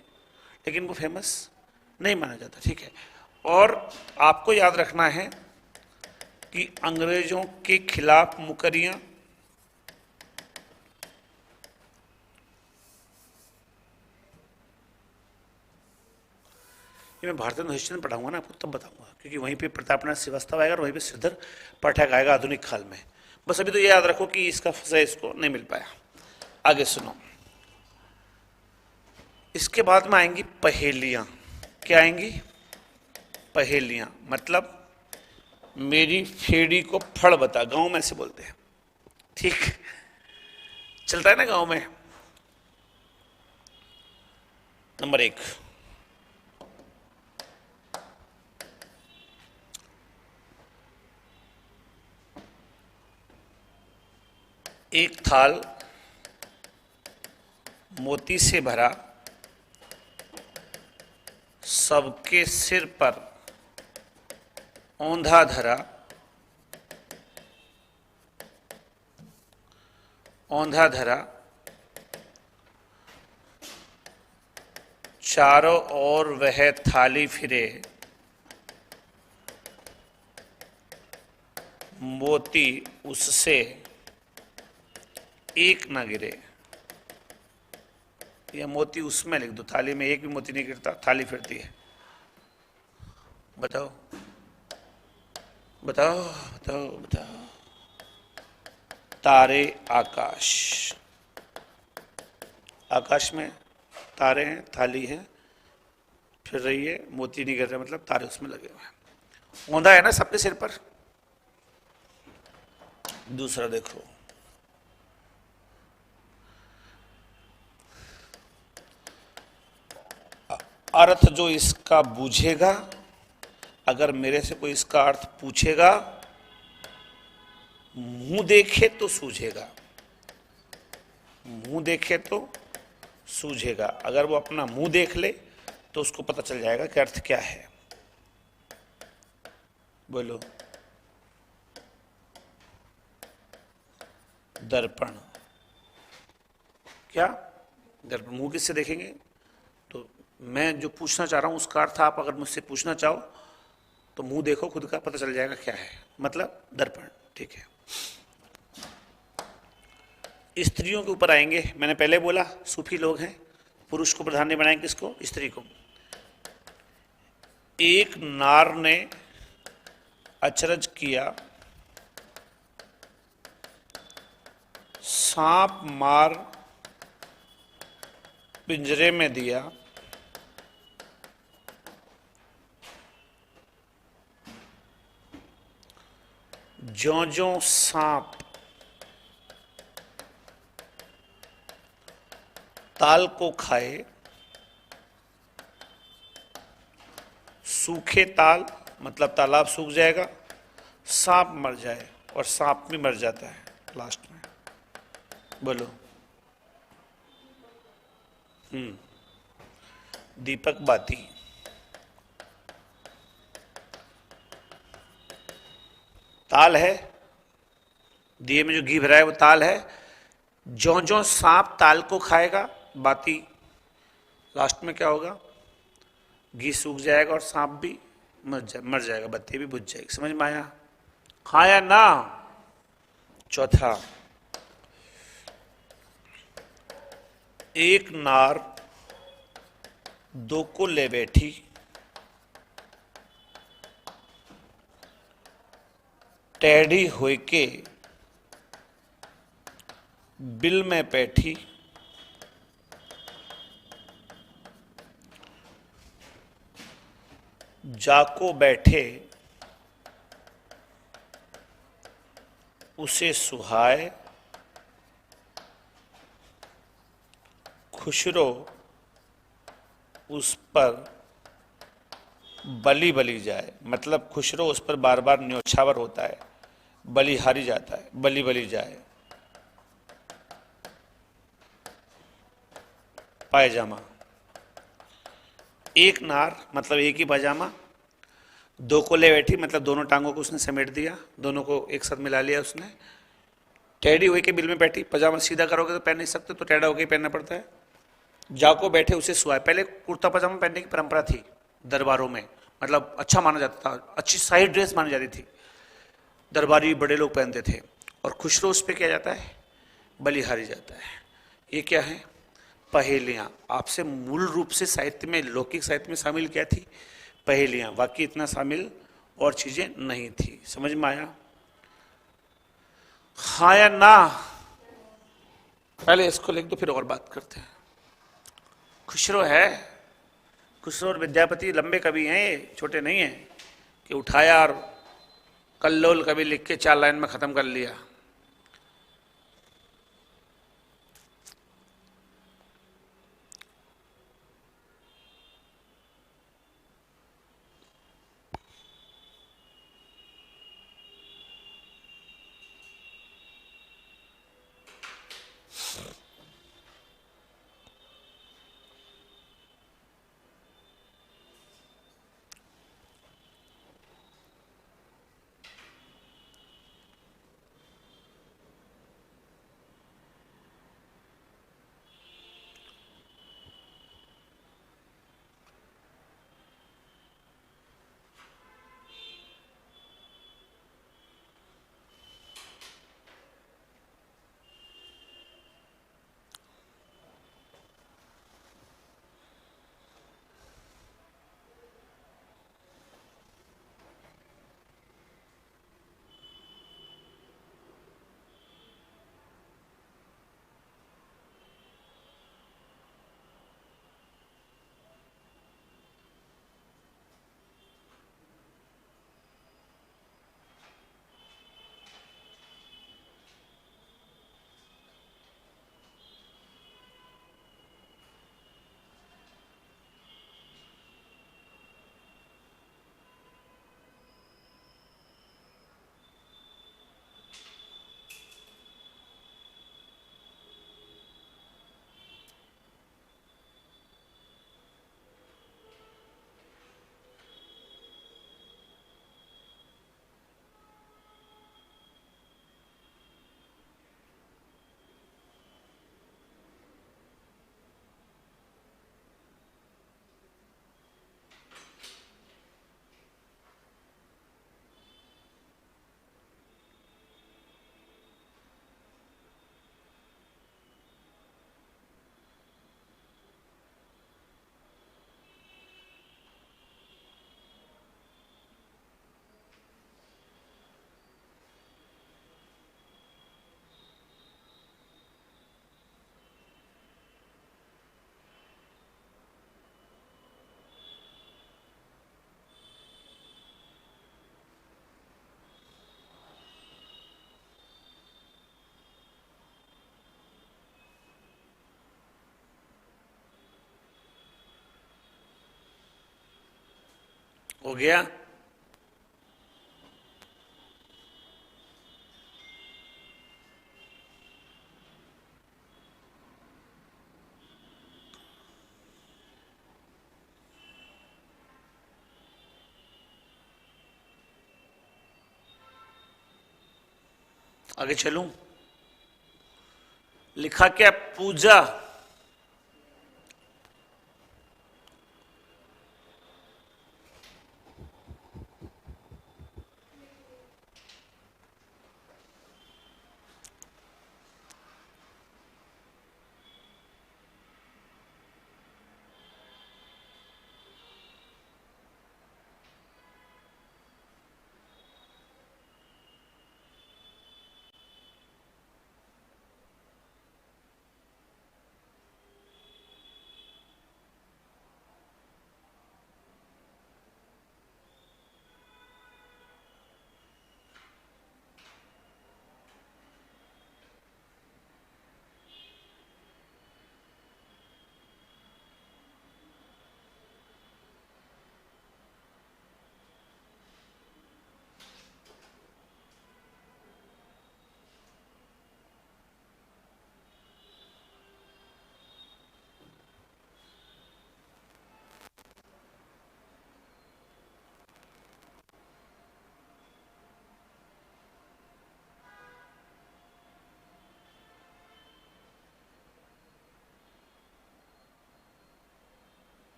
लेकिन वो फेमस नहीं माना जाता, ठीक है। और आपको याद रखना है कि अंग्रेजों के खिलाफ मुकरियां ये मैं भारतेंदु हरिश्चंद्र पढ़ाऊंगा ना आपको, तब बताऊंगा, क्योंकि वहीं पे प्रताप नारायण श्रीवास्तव आएगा और वहीं पे श्रीधर पाठक आएगा आधुनिक काल में। बस अभी तो ये याद रखो कि इसका फसा इसको नहीं मिल पाया। आगे सुनो, इसके बाद में आएंगी पहेलियां। क्या आएंगी? पहेलियां। मतलब मेरी फेड़ी को फड़ बता, गांव में ऐसे बोलते हैं, ठीक, चलता है ना गांव में। नंबर 1, एक थाल मोती से भरा, सबके सिर पर औंधा धरा, औंधा धरा, चारों ओर वह थाली फिरे, मोती उससे एक न गिरे। या मोती उसमें लिख दो, थाली में एक भी मोती नहीं गिरता, थाली फिरती है। बताओ बताओ बताओ बताओ। तारे आकाश, आकाश में तारे हैं, थाली है, फिर रही है, मोती नहीं गिर रहे, मतलब तारे उसमें लगे हुए हैं। औंधा है ना सबके सिर पर। दूसरा देखो, अर्थ जो इसका बूझेगा, अगर मेरे से कोई इसका अर्थ पूछेगा, मुंह देखे तो सूझेगा, मुंह देखे तो सूझेगा। अगर वो अपना मुंह देख ले तो उसको पता चल जाएगा कि अर्थ क्या है। बोलो। दर्पण। क्या? दर्पण। मुंह किससे देखेंगे? तो मैं जो पूछना चाह रहा हूं उसका अर्थ आप अगर मुझसे पूछना चाहो तो मुंह देखो खुद का, पता चल जाएगा क्या है, मतलब दर्पण, ठीक है। स्त्रियों के ऊपर आएंगे। मैंने पहले बोला सूफी लोग हैं, पुरुष को प्रधान बनाएंगे, किसको? स्त्री को। एक नार ने अचरज किया, सांप मार पिंजरे में दिया ज्यों-ज्यों सांप ताल को खाए, सूखे ताल मतलब तालाब सूख जाएगा, सांप मर जाए, और सांप भी मर जाता है लास्ट में। बोलो। दीपक बाती। ताल है, दिए में जो घी भरा है वो ताल है। ज्यों ज्यों सांप ताल को खाएगा, बाती लास्ट में क्या होगा, घी सूख जाएगा और सांप भी मर जाएगा, बत्ती भी बुझ जाएगी। समझ में आया? हाँ या ना? चौथा, एक नार दो को ले बैठी, टेढ़ी हुई के बिल में बैठी, जाको बैठे उसे सुहाए, खुशरो उस पर बली बली जाए। मतलब खुशरो उस पर बार बार न्योछावर होता है, बली हारी जाता है, बली बली जाए। पायजामा, एक नार मतलब एक ही पायजामा, दो को ले बैठी मतलब दोनों टांगों को उसने समेट दिया, दोनों को एक साथ मिला लिया उसने। टेढ़ी हुई के बिल में बैठी, पजामा सीधा करोगे तो पहन नहीं सकते, तो टेढ़ा होकर पहनना पड़ता है। जाको बैठे उसे सुहाए, पहले कुर्ता पजामा पहनने की परंपरा थी दरबारों में, मतलब अच्छा माना जाता था, अच्छी साइड ड्रेस मानी जाती थी, दरबारी बड़े लोग पहनते थे। और खुशरो उस पर किया जाता है, बलिहारी जाता है। ये क्या है? पहेलियां। आपसे मूल रूप से साहित्य में, लौकिक साहित्य में शामिल क्या थी? पहेलियां। बाकी इतना शामिल और चीजें नहीं थी। समझ में आया? हाँ या ना? पहले इसको लिख दो, फिर और बात करते हैं। खुशरो है, खुशरो और विद्यापति लंबे कवि हैं, ये छोटे नहीं हैं कि उठाया और कल्लोल कवि लिख के 4 लाइन में खत्म कर लिया। हो गया। आगे चलूं? लिखा क्या? पूजा।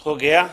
हो गया।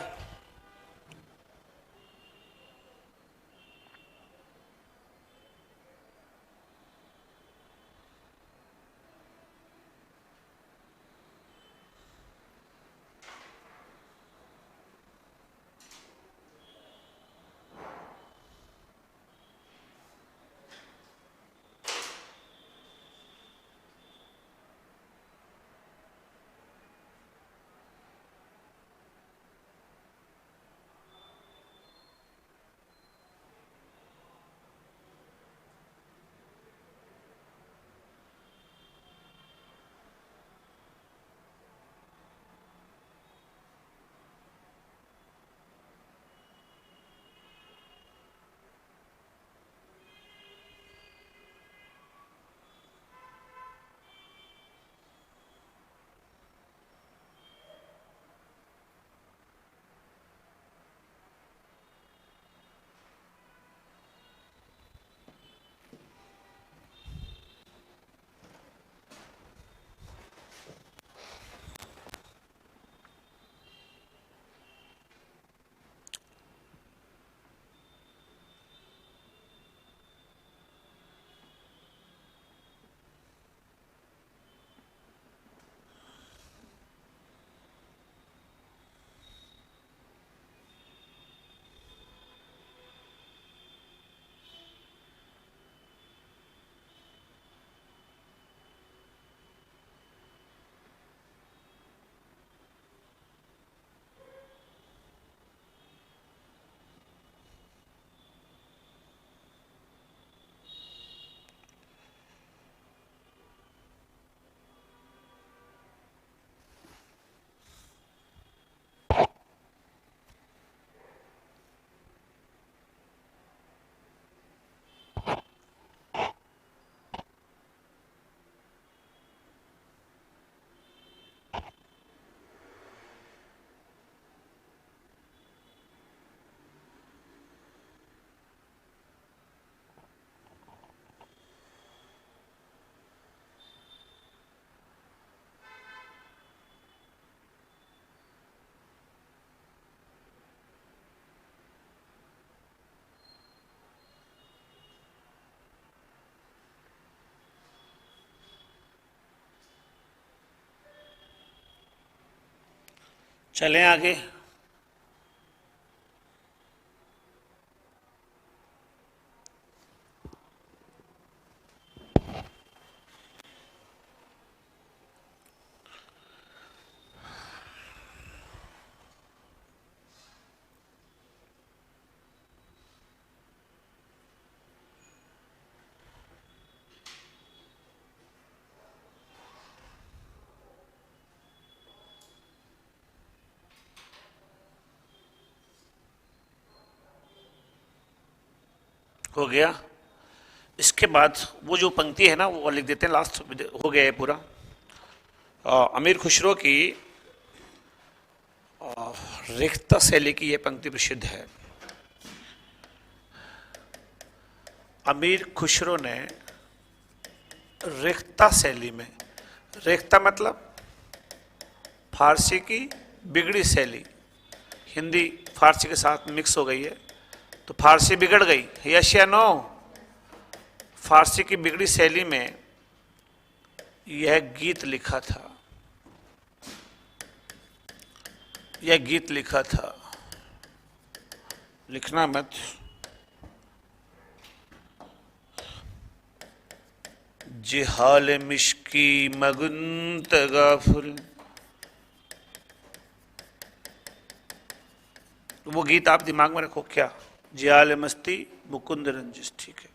चलें आगे। हो गया। इसके बाद वो जो पंक्ति है ना वो लिख देते हैं, लास्ट हो गया है पूरा। अमीर खुसरो की रिख्ता शैली की ये पंक्ति प्रसिद्ध है। अमीर खुसरो ने रिख्ता शैली में, रिख्ता मतलब फारसी की बिगड़ी शैली, हिंदी फारसी के साथ मिक्स हो गई है तो फारसी बिगड़ गई, यस या नो। फारसी की बिगड़ी शैली में यह गीत लिखा था, यह गीत लिखा था, लिखना मत। जिहाल मिश्की मगुंत गाफुर, वो गीत आप दिमाग में रखो क्या, जिहाल मस्ती मुकुंद रंजिश, ठीक है।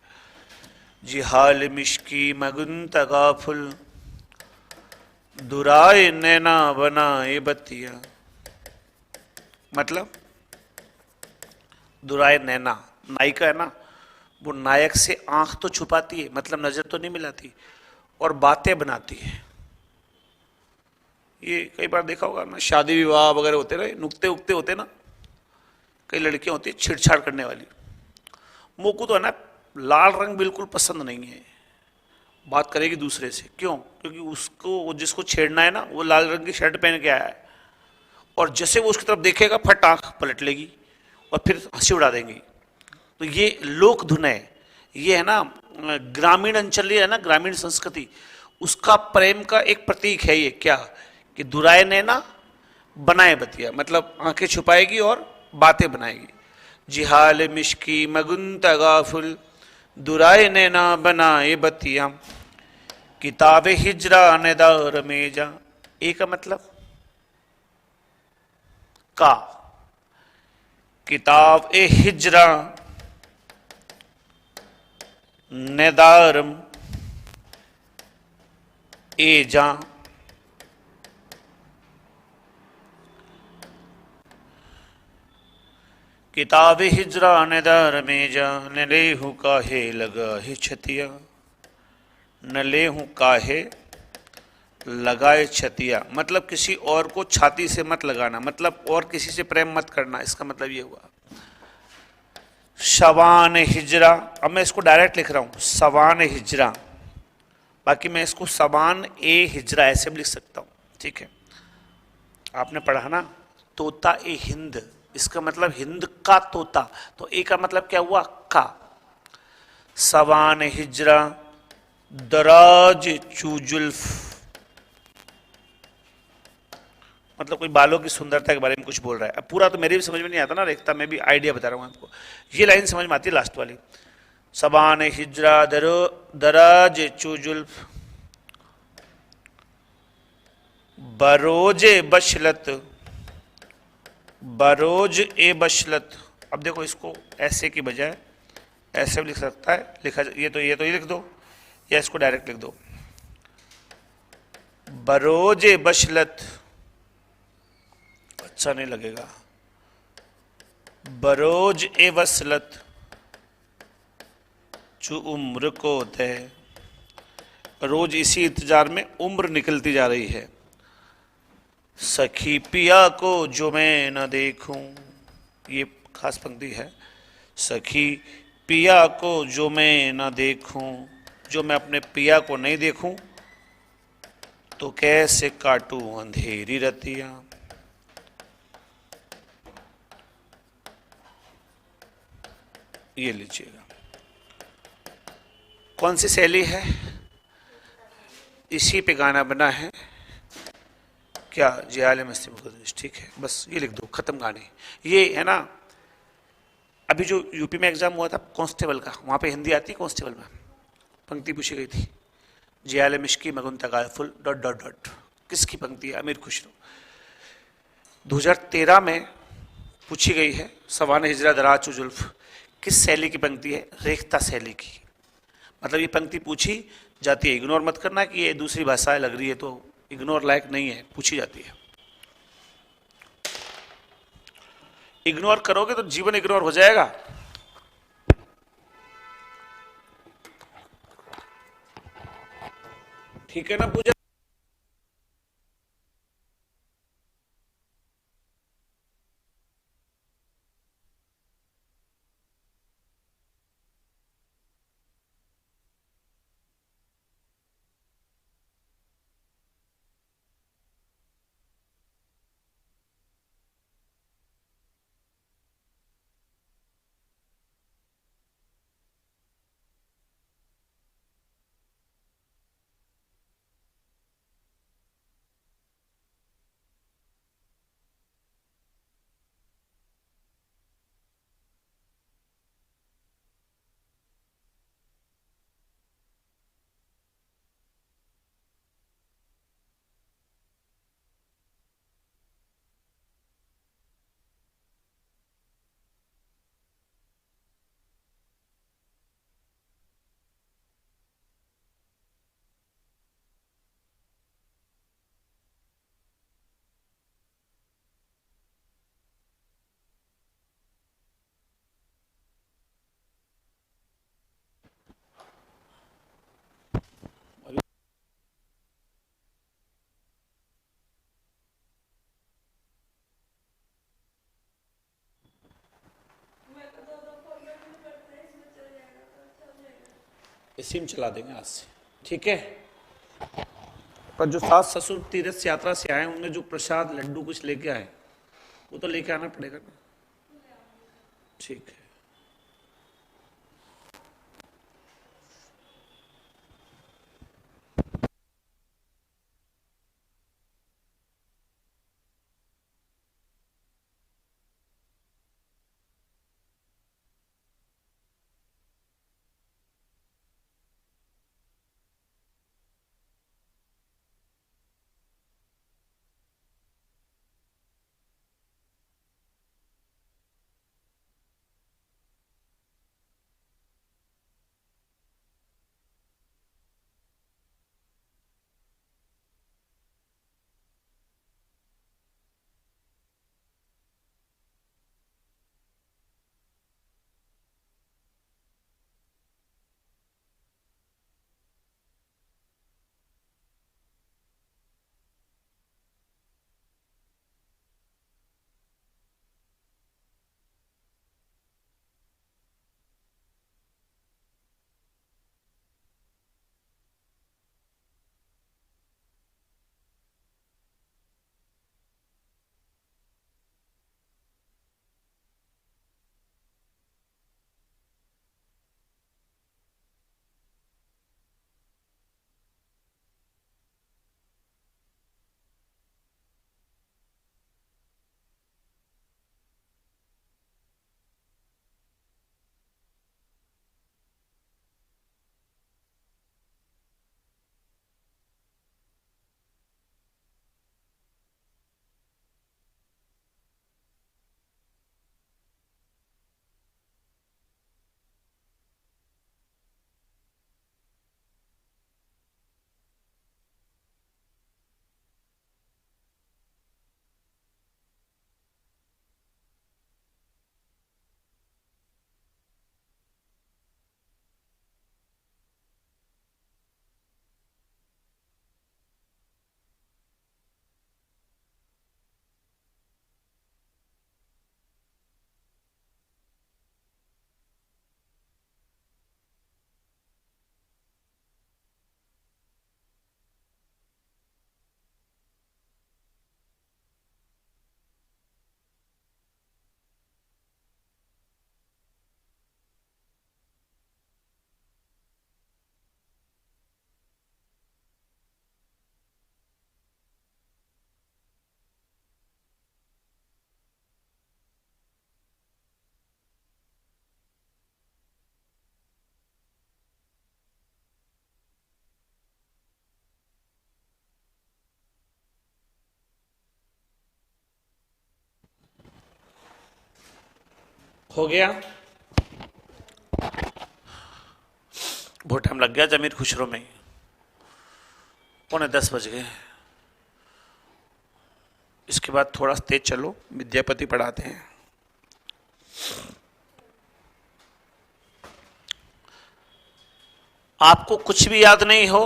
जिहाल मिश्की मगुंत गाफुल, दुराए नैना बनाए बतिया। मतलब दुराए नैना, नायिका है ना, वो नायक से आंख तो छुपाती है, मतलब नजर तो नहीं मिलाती, और बातें बनाती है। ये कई बार देखा होगा ना, शादी विवाह वगैरह होते ना, नुक्ते उक्ते होते ना, कई लड़कियां होती है छेड़छाड़ करने वाली। मुंह को तो है ना लाल रंग बिल्कुल पसंद नहीं है, बात करेगी दूसरे से, क्यों? क्योंकि उसको जिसको छेड़ना है ना वो लाल रंग की शर्ट पहन के आया है, और जैसे वो उसकी तरफ देखेगा फट आंख पलट लेगी और फिर हंसी उड़ा देंगी। तो ये लोक धुन है, ये है ना ग्रामीण अंचल है ना, ग्रामीण संस्कृति, उसका प्रेम का एक प्रतीक है ये। क्या कि दुराए नैना बनाए बतिया, मतलब आंखें छुपाएगी और बातें बनाएगी। जिहाल मिश्की मगुन तगाफुल, दुराए नैना बनाए बतिया, किताब हिजरा नेदार मेजा। ए का मतलब का, किताब ए हिजरा नेदारम ए जा, किताब हिजरा नेदार में जा, न लेहू काहे लगा ही छतिया, न लेहू काहे लगाए छतिया, मतलब किसी और को छाती से मत लगाना, मतलब और किसी से प्रेम मत करना, इसका मतलब ये हुआ। सवान हिजरा, अब मैं इसको डायरेक्ट लिख रहा हूं सवान हिजरा, बाकी मैं इसको सवान ए हिजरा ऐसे भी लिख सकता हूं, ठीक है। आपने पढ़ा ना तोता ए हिंद, इसका मतलब हिंद का तोता, तो ए का मतलब क्या हुआ का। सवान हिजरा दराज चूजुल्फ, मतलब कोई बालों की सुंदरता के बारे में कुछ बोल रहा है। अब पूरा तो मेरे भी समझ में नहीं आता ना, रेखता मैं भी आइडिया बता रहा हूँ आपको। ये लाइन समझ में आती है लास्ट वाली, सबान हिजरा दराज चुजुल्फ, बरोजे बशलत, बरोज ए बशलत। अब देखो इसको ऐसे की बजाय ऐसे भी लिख सकता है, लिखा ये तो ये लिख दो, या इसको डायरेक्ट लिख दो, बरोजे बशलत, अच्छा नहीं लगेगा, बरोज ए वसलत जो उम्र को तय, रोज इसी इंतजार में उम्र निकलती जा रही है। सखी पिया को जो मैं न देखूं, ये खास पंक्ति है, सखी पिया को जो मैं न देखूं, जो मैं अपने पिया को नहीं देखूं तो कैसे काटूं अंधेरी रतियां। ये लीजिएगा, कौन सी शैली है, इसी पे गाना बना है क्या, जियाल मस्ती मुकद्दस, ठीक है। बस ये लिख दो, खत्म गाने। ये है ना, अभी जो यूपी में एग्जाम हुआ था कांस्टेबल का, वहां पे हिंदी आती कांस्टेबल में, पंक्ति पूछी गई थी, जियाल मिश्की मगुन तगाफुल डॉट डॉट डॉट, किसकी पंक्ति है, अमीर खुसरो। 2013 में पूछी गई है, सवान हिजरा दराज जुल्फ, किस शैली की पंक्ति है, रेखता शैली की। मतलब ये पंक्ति पूछी जाती है, इग्नोर मत करना कि ये दूसरी भाषाएं लग रही है, तो इग्नोर लायक नहीं है, पूछी जाती है। इग्नोर करोगे तो जीवन इग्नोर हो जाएगा। ठीक है ना पूजा? इसी में चला देंगे आज से, ठीक है? पर जो सास ससुर तीर्थ यात्रा से आए होंगे, जो प्रसाद लड्डू कुछ लेके आए, वो तो लेके आना पड़ेगा ना, ठीक है? हो गया? बहुत टाइम लग गया जमीर खुशरो में, 9:45 बज गए। इसके बाद थोड़ा तेज चलो, विद्यापति पढ़ाते हैं। आपको कुछ भी याद नहीं हो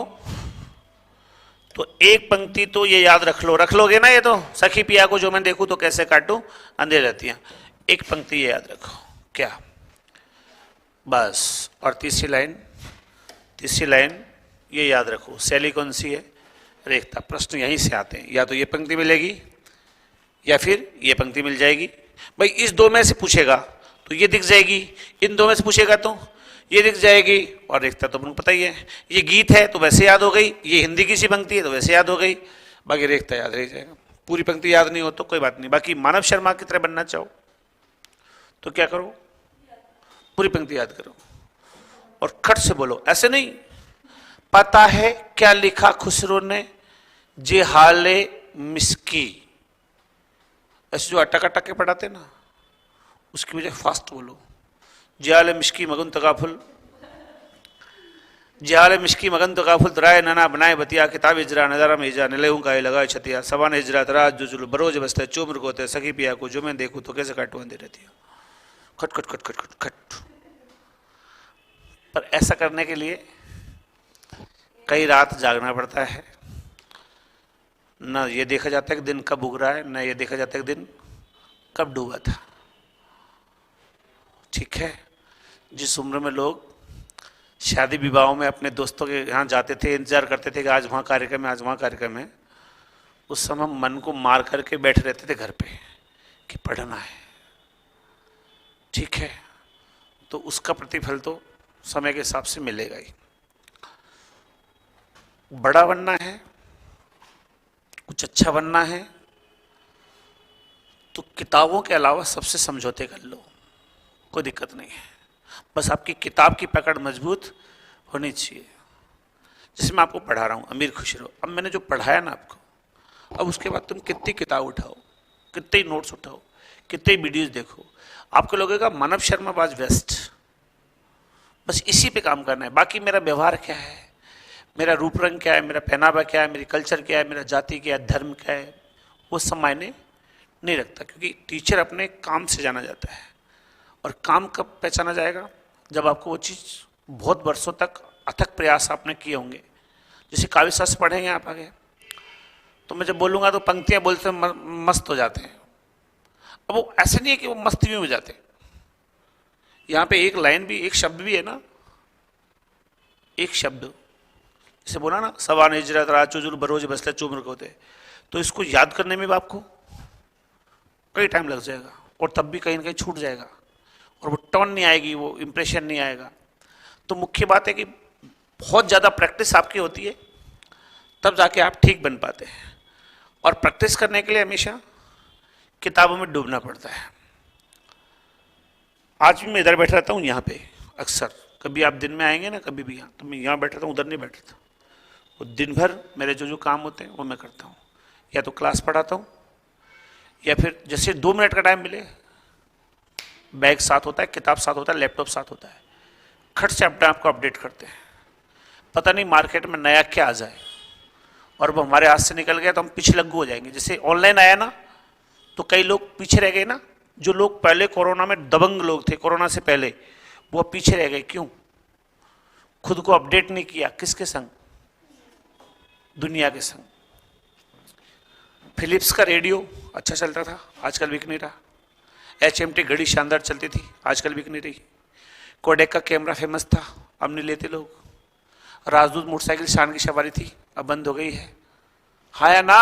तो एक पंक्ति तो ये याद रख लोगे ना, ये तो सखी पिया को जो मैं देखूं तो कैसे काटूं अंधेर रहती। एक पंक्ति ये याद रखो क्या, बस। और तीसरी लाइन ये याद रखो, शैली कौन सी है, रेखता। प्रश्न यहीं से आते हैं, या तो ये पंक्ति मिलेगी या फिर ये पंक्ति मिल जाएगी। भाई इस दो में से पूछेगा तो ये दिख जाएगी, इन दो में से पूछेगा तो ये दिख जाएगी। और रेखता तो तुमको पता ही है, ये गीत है तो वैसे याद हो गई, ये हिंदी की सी पंक्ति है तो वैसे याद हो गई, बाकी रेखता याद रह जाएगा। पूरी पंक्ति याद नहीं हो तो कोई बात नहीं। बाकी मानव शर्मा की तरह बनना चाहो तो क्या करो, पूरी पंक्ति याद करो और खट से बोलो, ऐसे नहीं। पता है क्या लिखा खुसरो ने, जे हाले मिस्की, ऐसे जो अटक अटक के पढ़ाते ना, उसकी वजह फास्ट बोलो। जियाले मिश्की मगन तकाफुल, जियाले मिश्की मगन तकाफुल तराय नना बनाए बतिया, किताब हिजरा नजारा में हिजा निले का लगाए छतिया, सवान हिजरा तराज जो जुल बरोज बसते चुम्र को होते सखी पिया को जो मैं देखूं तो कैसे काटू दे रहती है। खट खट खट खट खट खट। पर ऐसा करने के लिए कई रात जागना पड़ता है। न ये देखा जाता है कि दिन कब उग रहा है, न ये देखा जाता है कि दिन कब डूबा था। ठीक है, जिस उम्र में लोग शादी विवाहों में अपने दोस्तों के यहाँ जाते थे, इंतजार करते थे कि आज वहाँ कार्यक्रम है, आज वहाँ कार्यक्रम है, उस समय मन को मार करके बैठे रहते थे घर पे कि पढ़ना है। ठीक है, तो उसका प्रतिफल तो समय के हिसाब से मिलेगा ही। बड़ा बनना है, कुछ अच्छा बनना है, तो किताबों के अलावा सबसे समझौते कर लो, कोई दिक्कत नहीं है। बस आपकी किताब की पकड़ मजबूत होनी चाहिए। जैसे मैं आपको पढ़ा रहा हूँ अमीर खुसरो, अब मैंने जो पढ़ाया ना आपको, अब उसके बाद तुम कितनी किताब उठाओ, कितने नोट्स उठाओ, कितने वीडियोस देखो, आपको लगेगा मानव शर्मा वाज बेस्ट। बस इसी पे काम करना है। बाकी मेरा व्यवहार क्या है, मेरा रूप रंग क्या है, मेरा पहनावा क्या है, मेरी कल्चर क्या है, मेरा जाति क्या है, धर्म क्या है, वो सब मायने नहीं रखता। क्योंकि टीचर अपने काम से जाना जाता है। और काम कब पहचाना जाएगा, जब आपको वो चीज़ बहुत वर्षों तक अथक प्रयास आपने किए होंगे। जैसे काव्य शास्त्र पढ़ेंगे आप आगे, तो मैं जब बोलूँगा तो पंक्तियाँ बोलते मस्त हो जाते हैं। अब वो ऐसे नहीं है कि वो मस्त भी हो जाते, यहाँ पे एक लाइन भी, एक शब्द भी है ना, एक शब्द जैसे बोला ना, सवान हिजरत राजुल बरोज बसले चुम्र को होते, तो इसको याद करने में भी आपको कई टाइम लग जाएगा और तब भी कहीं ना कहीं छूट जाएगा और वो टर्न नहीं आएगी, वो इंप्रेशन नहीं आएगा। तो मुख्य बात है कि बहुत ज़्यादा प्रैक्टिस आपकी होती है, तब जाके आप ठीक बन पाते हैं। और प्रैक्टिस करने के लिए हमेशा किताबों में डूबना पड़ता है। आज भी मैं इधर बैठा रहता हूँ यहाँ पे अक्सर, कभी आप दिन में आएंगे ना कभी भी यहाँ, तो मैं यहाँ बैठा था, उधर नहीं बैठा था। वो दिन भर मेरे जो जो काम होते हैं वो मैं करता हूँ, या तो क्लास पढ़ाता हूँ, या फिर जैसे 2 मिनट का टाइम मिले, बैग साथ होता है, किताब साथ होता है, लैपटॉप साथ होता है, खट से अपने आप को अपडेट करते हैं। पता नहीं मार्केट में नया क्या आ जाए और वो हमारे हाथ से निकल गया तो हम पीछे लग्गू हो जाएंगे। जैसे ऑनलाइन आया ना, तो कई लोग पीछे रह गए ना, जो लोग पहले कोरोना में दबंग लोग थे, कोरोना से पहले, वो पीछे रह गए। क्यों? खुद को अपडेट नहीं किया। किसके संग? दुनिया के संग। फिलिप्स का रेडियो अच्छा चलता था, आजकल बिक नहीं रहा। HMT घड़ी शानदार चलती थी, आजकल बिक नहीं रही। कोडेक का कैमरा फेमस था, अब नहीं लेते लोग। राजदूत मोटरसाइकिल शान की सवारी थी, अब बंद हो गई है। हाँ या ना?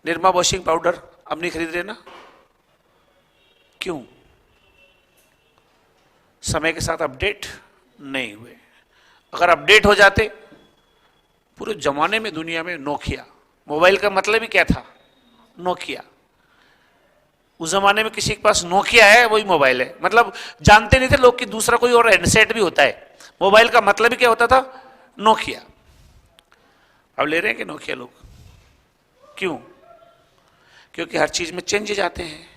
निरमा वॉशिंग पाउडर अब नहीं खरीद रहे ना? क्यों? समय के साथ अपडेट नहीं हुए। अगर अपडेट हो जाते, पूरे जमाने में दुनिया में नोकिया, मोबाइल का मतलब ही क्या था? नोकिया। उस जमाने में किसी के पास नोकिया है वही मोबाइल है, मतलब जानते नहीं थे लोग कि दूसरा कोई और हैंडसेट भी होता है। मोबाइल का मतलब ही क्या होता था? नोकिया। अब ले रहे हैं कि नोकिया लोग? क्यों? क्योंकि हर चीज में चेंजेस आते हैं।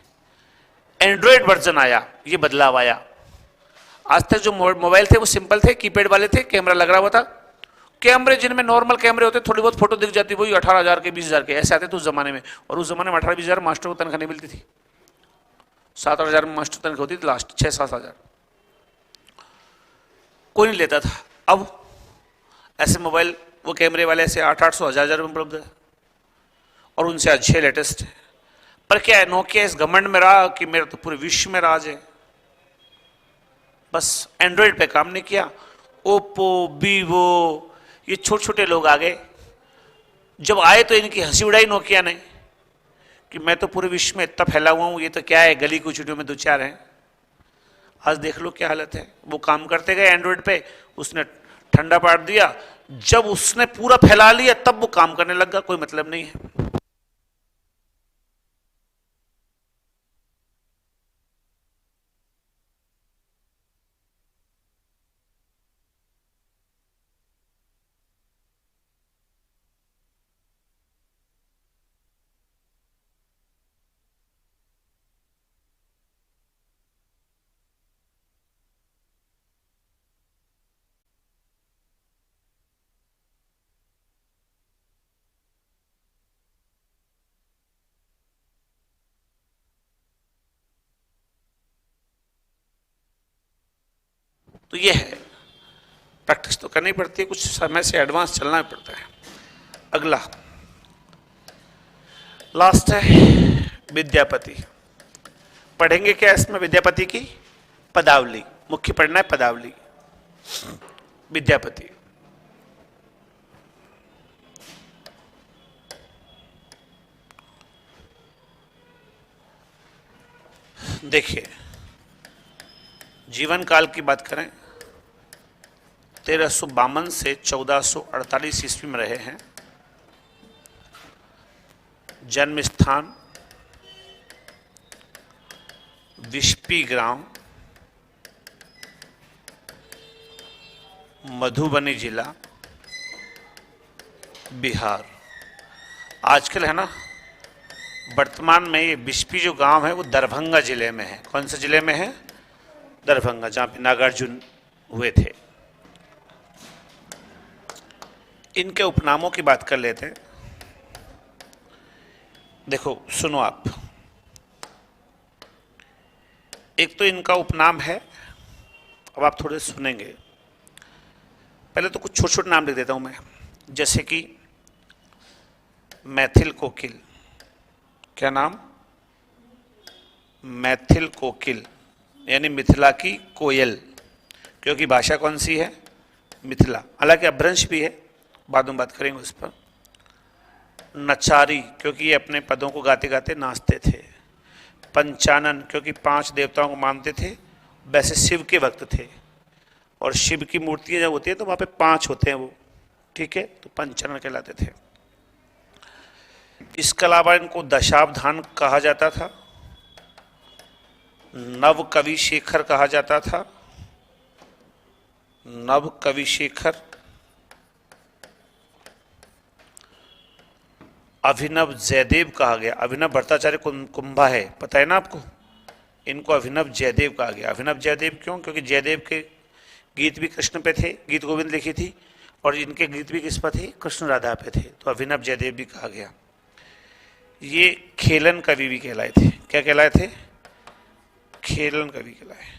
एंड्रॉयड वर्जन आया, ये बदलाव आया। आज तक जो मोबाइल थे वो सिंपल थे, कीपैड वाले थे, कैमरा लग रहा हुआ था। कैमरे जिनमें नॉर्मल कैमरे होते, थोड़ी बहुत फोटो दिख जाती, वही 18,000 के 20,000 के ऐसे आते थे उस जमाने में। और उस जमाने में 18-20,000 मास्टर को तनख्वाह नहीं मिलती थी। 7,000 में मास्टर तनख्वाह होती थी लास्ट, 6-7,000 कोई नहीं लेता था। अब ऐसे मोबाइल वो कैमरे वाले से 800-800 हजार में उपलब्ध है और उनसे अच्छे लेटेस्ट है। पर क्या है, नोकिया इस घमंड में रहा कि मेरा तो पूरे विश्व में राज है, बस एंड्रॉइड पे काम नहीं किया। ओप्पो, वीवो, ये छोटे छोटे लोग आ गए। जब आए तो इनकी हंसी उड़ाई नोकिया ने कि मैं तो पूरे विश्व में इतना फैला हुआ हूं, ये तो क्या है, गली कुचड़ियों में दो चार हैं। आज देख लो क्या हालत है। वो काम करते गए एंड्रॉइड पे, उसने ठंडा पाड़ दिया। जब उसने पूरा फैला लिया तब वो काम करने लग गया, कोई मतलब नहीं है। तो ये है, प्रैक्टिस तो करनी पड़ती है, कुछ समय से एडवांस चलना पड़ता है। अगला लास्ट है विद्यापति। पढ़ेंगे क्या इसमें? विद्यापति की पदावली, मुख्य पढ़ना है पदावली। विद्यापति, देखिए जीवन काल की बात करें, 1352 से 1448 ईस्वी में रहे हैं। जन्म स्थान विस्पी ग्राम, मधुबनी जिला, बिहार। आजकल है ना, वर्तमान में ये विस्पी जो गांव है वो दरभंगा जिले में है। कौन से जिले में है? दरभंगा, जहां पे नागार्जुन हुए थे। इनके उपनामों की बात कर लेते हैं। देखो सुनो आप, एक तो इनका उपनाम है, अब आप थोड़े सुनेंगे। पहले तो कुछ छोटे छोटे नाम लिख देता हूं मैं, जैसे कि मैथिल कोकिल। क्या नाम? मैथिल कोकिल, यानी मिथिला की कोयल, क्योंकि भाषा कौन सी है? मिथिला। हालांकि अपभ्रंश भी है, बाद में बात करेंगे उस पर। नचारी, क्योंकि ये अपने पदों को गाते गाते नाचते थे। पंचानन, क्योंकि 5 देवताओं को मानते थे, वैसे शिव के भक्त थे, और शिव की मूर्तियां जब होती है तो वहां पे 5 होते हैं वो, ठीक है, तो पंचानन कहलाते थे। इसके अलावा इनको दशावधान कहा जाता था, नव कवि शेखर कहा जाता था, नव कवि शेखर। अभिनव जयदेव कहा गया। अभिनव भट्टाचार्य कुंभा है, पता है ना आपको, इनको अभिनव जयदेव कहा गया। अभिनव जयदेव क्यों? क्योंकि जयदेव के गीत भी कृष्ण पे थे, गीत गोविंद लिखी थी, और इनके गीत भी किस पर थे? कृष्ण राधा पे थे, तो अभिनव जयदेव भी कहा गया। ये खेलन कवि भी कहलाए थे। क्या कहलाए थे? खेलन कवि कहलाए।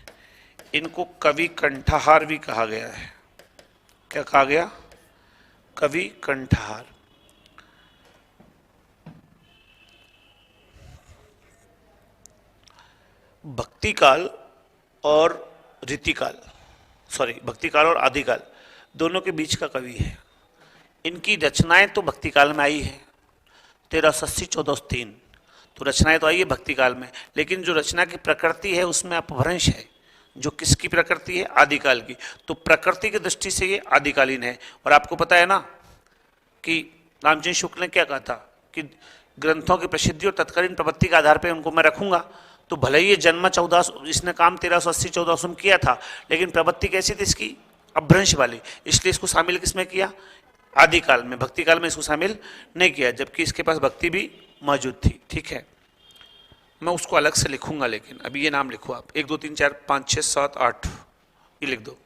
इनको कवि कंठहार भी कहा गया है। क्या कहा गया? कवि कंठहार। भक्ति काल और रीतिकाल, सॉरी, भक्ति काल और आदिकाल दोनों के बीच का कवि है। इनकी रचनाएं तो भक्ति काल में आई है, 1380-1403, तो रचनाएं तो आई है भक्ति काल में, लेकिन जो रचना की प्रकृति है उसमें अपभ्रंश है। जो किसकी प्रकृति है? आदिकाल की। तो प्रकृति की दृष्टि से ये आदिकालीन है। और आपको पता है ना कि रामचंद्र शुक्ल ने क्या कहा था कि ग्रंथों की प्रसिद्धि और तत्कालीन प्रवृत्ति के आधार पर उनको मैं रखूंगा। तो भले ही ये जन्म 1400, इसने काम 1380-1400 में किया था, लेकिन प्रवृत्ति कैसी थी इसकी? अपभ्रंश वाली, इसलिए इसको शामिल किसमें किया? आदिकाल में। भक्ति काल में इसको शामिल नहीं किया, जबकि इसके पास भक्ति भी मौजूद थी। ठीक है, मैं उसको अलग से लिखूंगा, लेकिन अभी ये नाम लिखो आप, 1 2 3 4 5 6 7 8, ये लिख दो।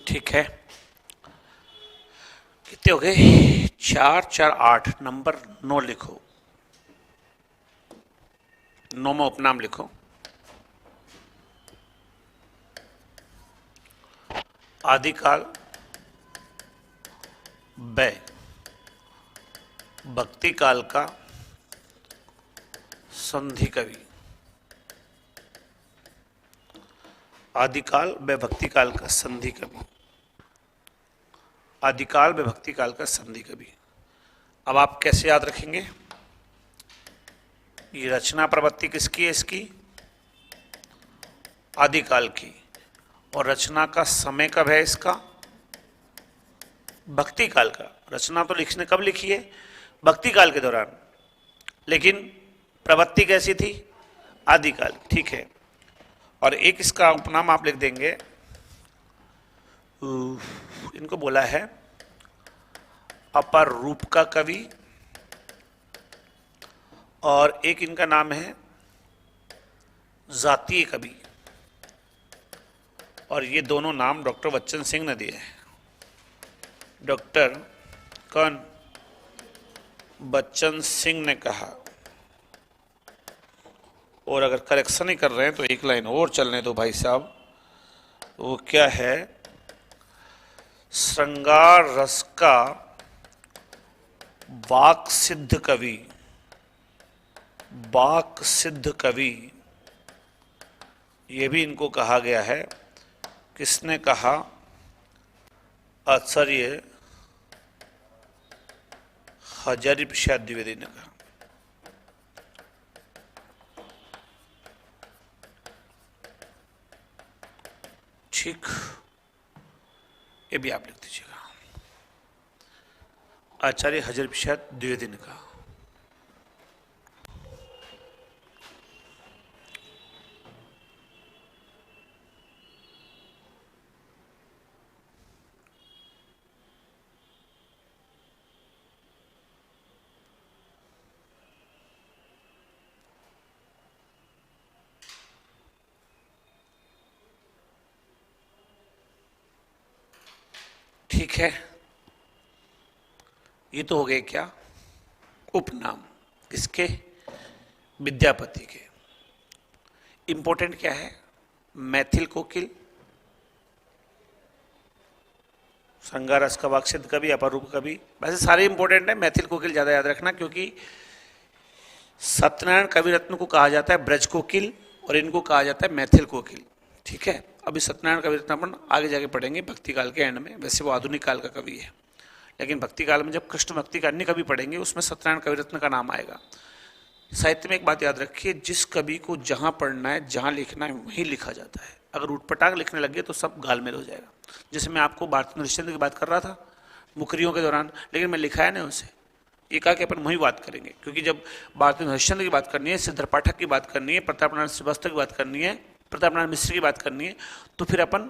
ठीक है, कितने हो गए? 4 4 8, नंबर 9 लिखो, 9 में उपनाम लिखो। आदिकाल व्यय भक्ति काल का संधि कवि। आदिकाल व्यय भक्ति काल का संधि कवि। आदिकाल व्यय भक्ति काल का संधि कवि। अब आप कैसे याद रखेंगे? ये रचना प्रवृत्ति किसकी है? इसकी आदिकाल की। और रचना का समय कब है इसका? भक्ति काल का। रचना तो लिखने कब लिखी है? भक्ति काल के दौरान, लेकिन प्रवृत्ति कैसी थी? आदिकाल। ठीक है, और एक इसका उपनाम आप लिख देंगे, इनको बोला है अपर रूप का कवि, और एक इनका नाम है जातीय कवि। और ये दोनों नाम डॉक्टर बच्चन सिंह ने दिए हैं। डॉक्टर कौन? बच्चन सिंह ने कहा। और अगर करेक्शन ही कर रहे हैं तो एक लाइन और चलने दो भाई साहब। वो क्या है? श्रृंगार रस का वाक सिद्ध कवि। वाक सिद्ध कवि, ये भी इनको कहा गया है। किसने कहा? आचार्य हजारी प्रसाद द्विवेदी ने कहा। ठीक, ये भी आप लिख दीजिएगा, आचार्य हजारी प्रसाद द्विवेदी ने कहा। ठीक है, ये तो हो गए क्या? उपनाम। किसके? विद्यापति के। इंपॉर्टेंट क्या है? मैथिल कोकिल, श्रृंगारस का वाक्सिद्ध कवि, अपर रूप कवि। वैसे सारे इंपॉर्टेंट है, मैथिल कोकिल ज्यादा याद रखना, क्योंकि सत्यनारायण कवि रत्न को कहा जाता है ब्रज कोकिल और इनको कहा जाता है मैथिल कोकिल। ठीक है, अभी सत्यनारायण कवि रत्न अपन आगे जाके पढ़ेंगे भक्ति काल के एंड में। वैसे वो आधुनिक काल का कवि है, लेकिन भक्ति काल में जब कृष्ण भक्ति का अन्य कवि पढ़ेंगे उसमें सत्यनारायण कवि रत्न का नाम आएगा। साहित्य में एक बात याद रखिए, जिस कवि को जहां पढ़ना है, जहां लिखना है, वहीं लिखा जाता है। अगर उठपटांग लिखने लगे तो सब गालमेल हो जाएगा। जैसे मैं आपको भारती हरिश्चंद्र की बात कर रहा था मुकरियों के दौरान, लेकिन मैं लिखाया नहीं उसे। ये कहा कि अपन वही बात करेंगे, क्योंकि जब भारती हरिश्चंद्र की बात करनी है, सिद्धार्थ पाठक की बात करनी है, प्रताप नारायण श्रीवास्तव की बात करनी है, प्रताप नारायण मिश्र की बात करनी है, तो फिर अपन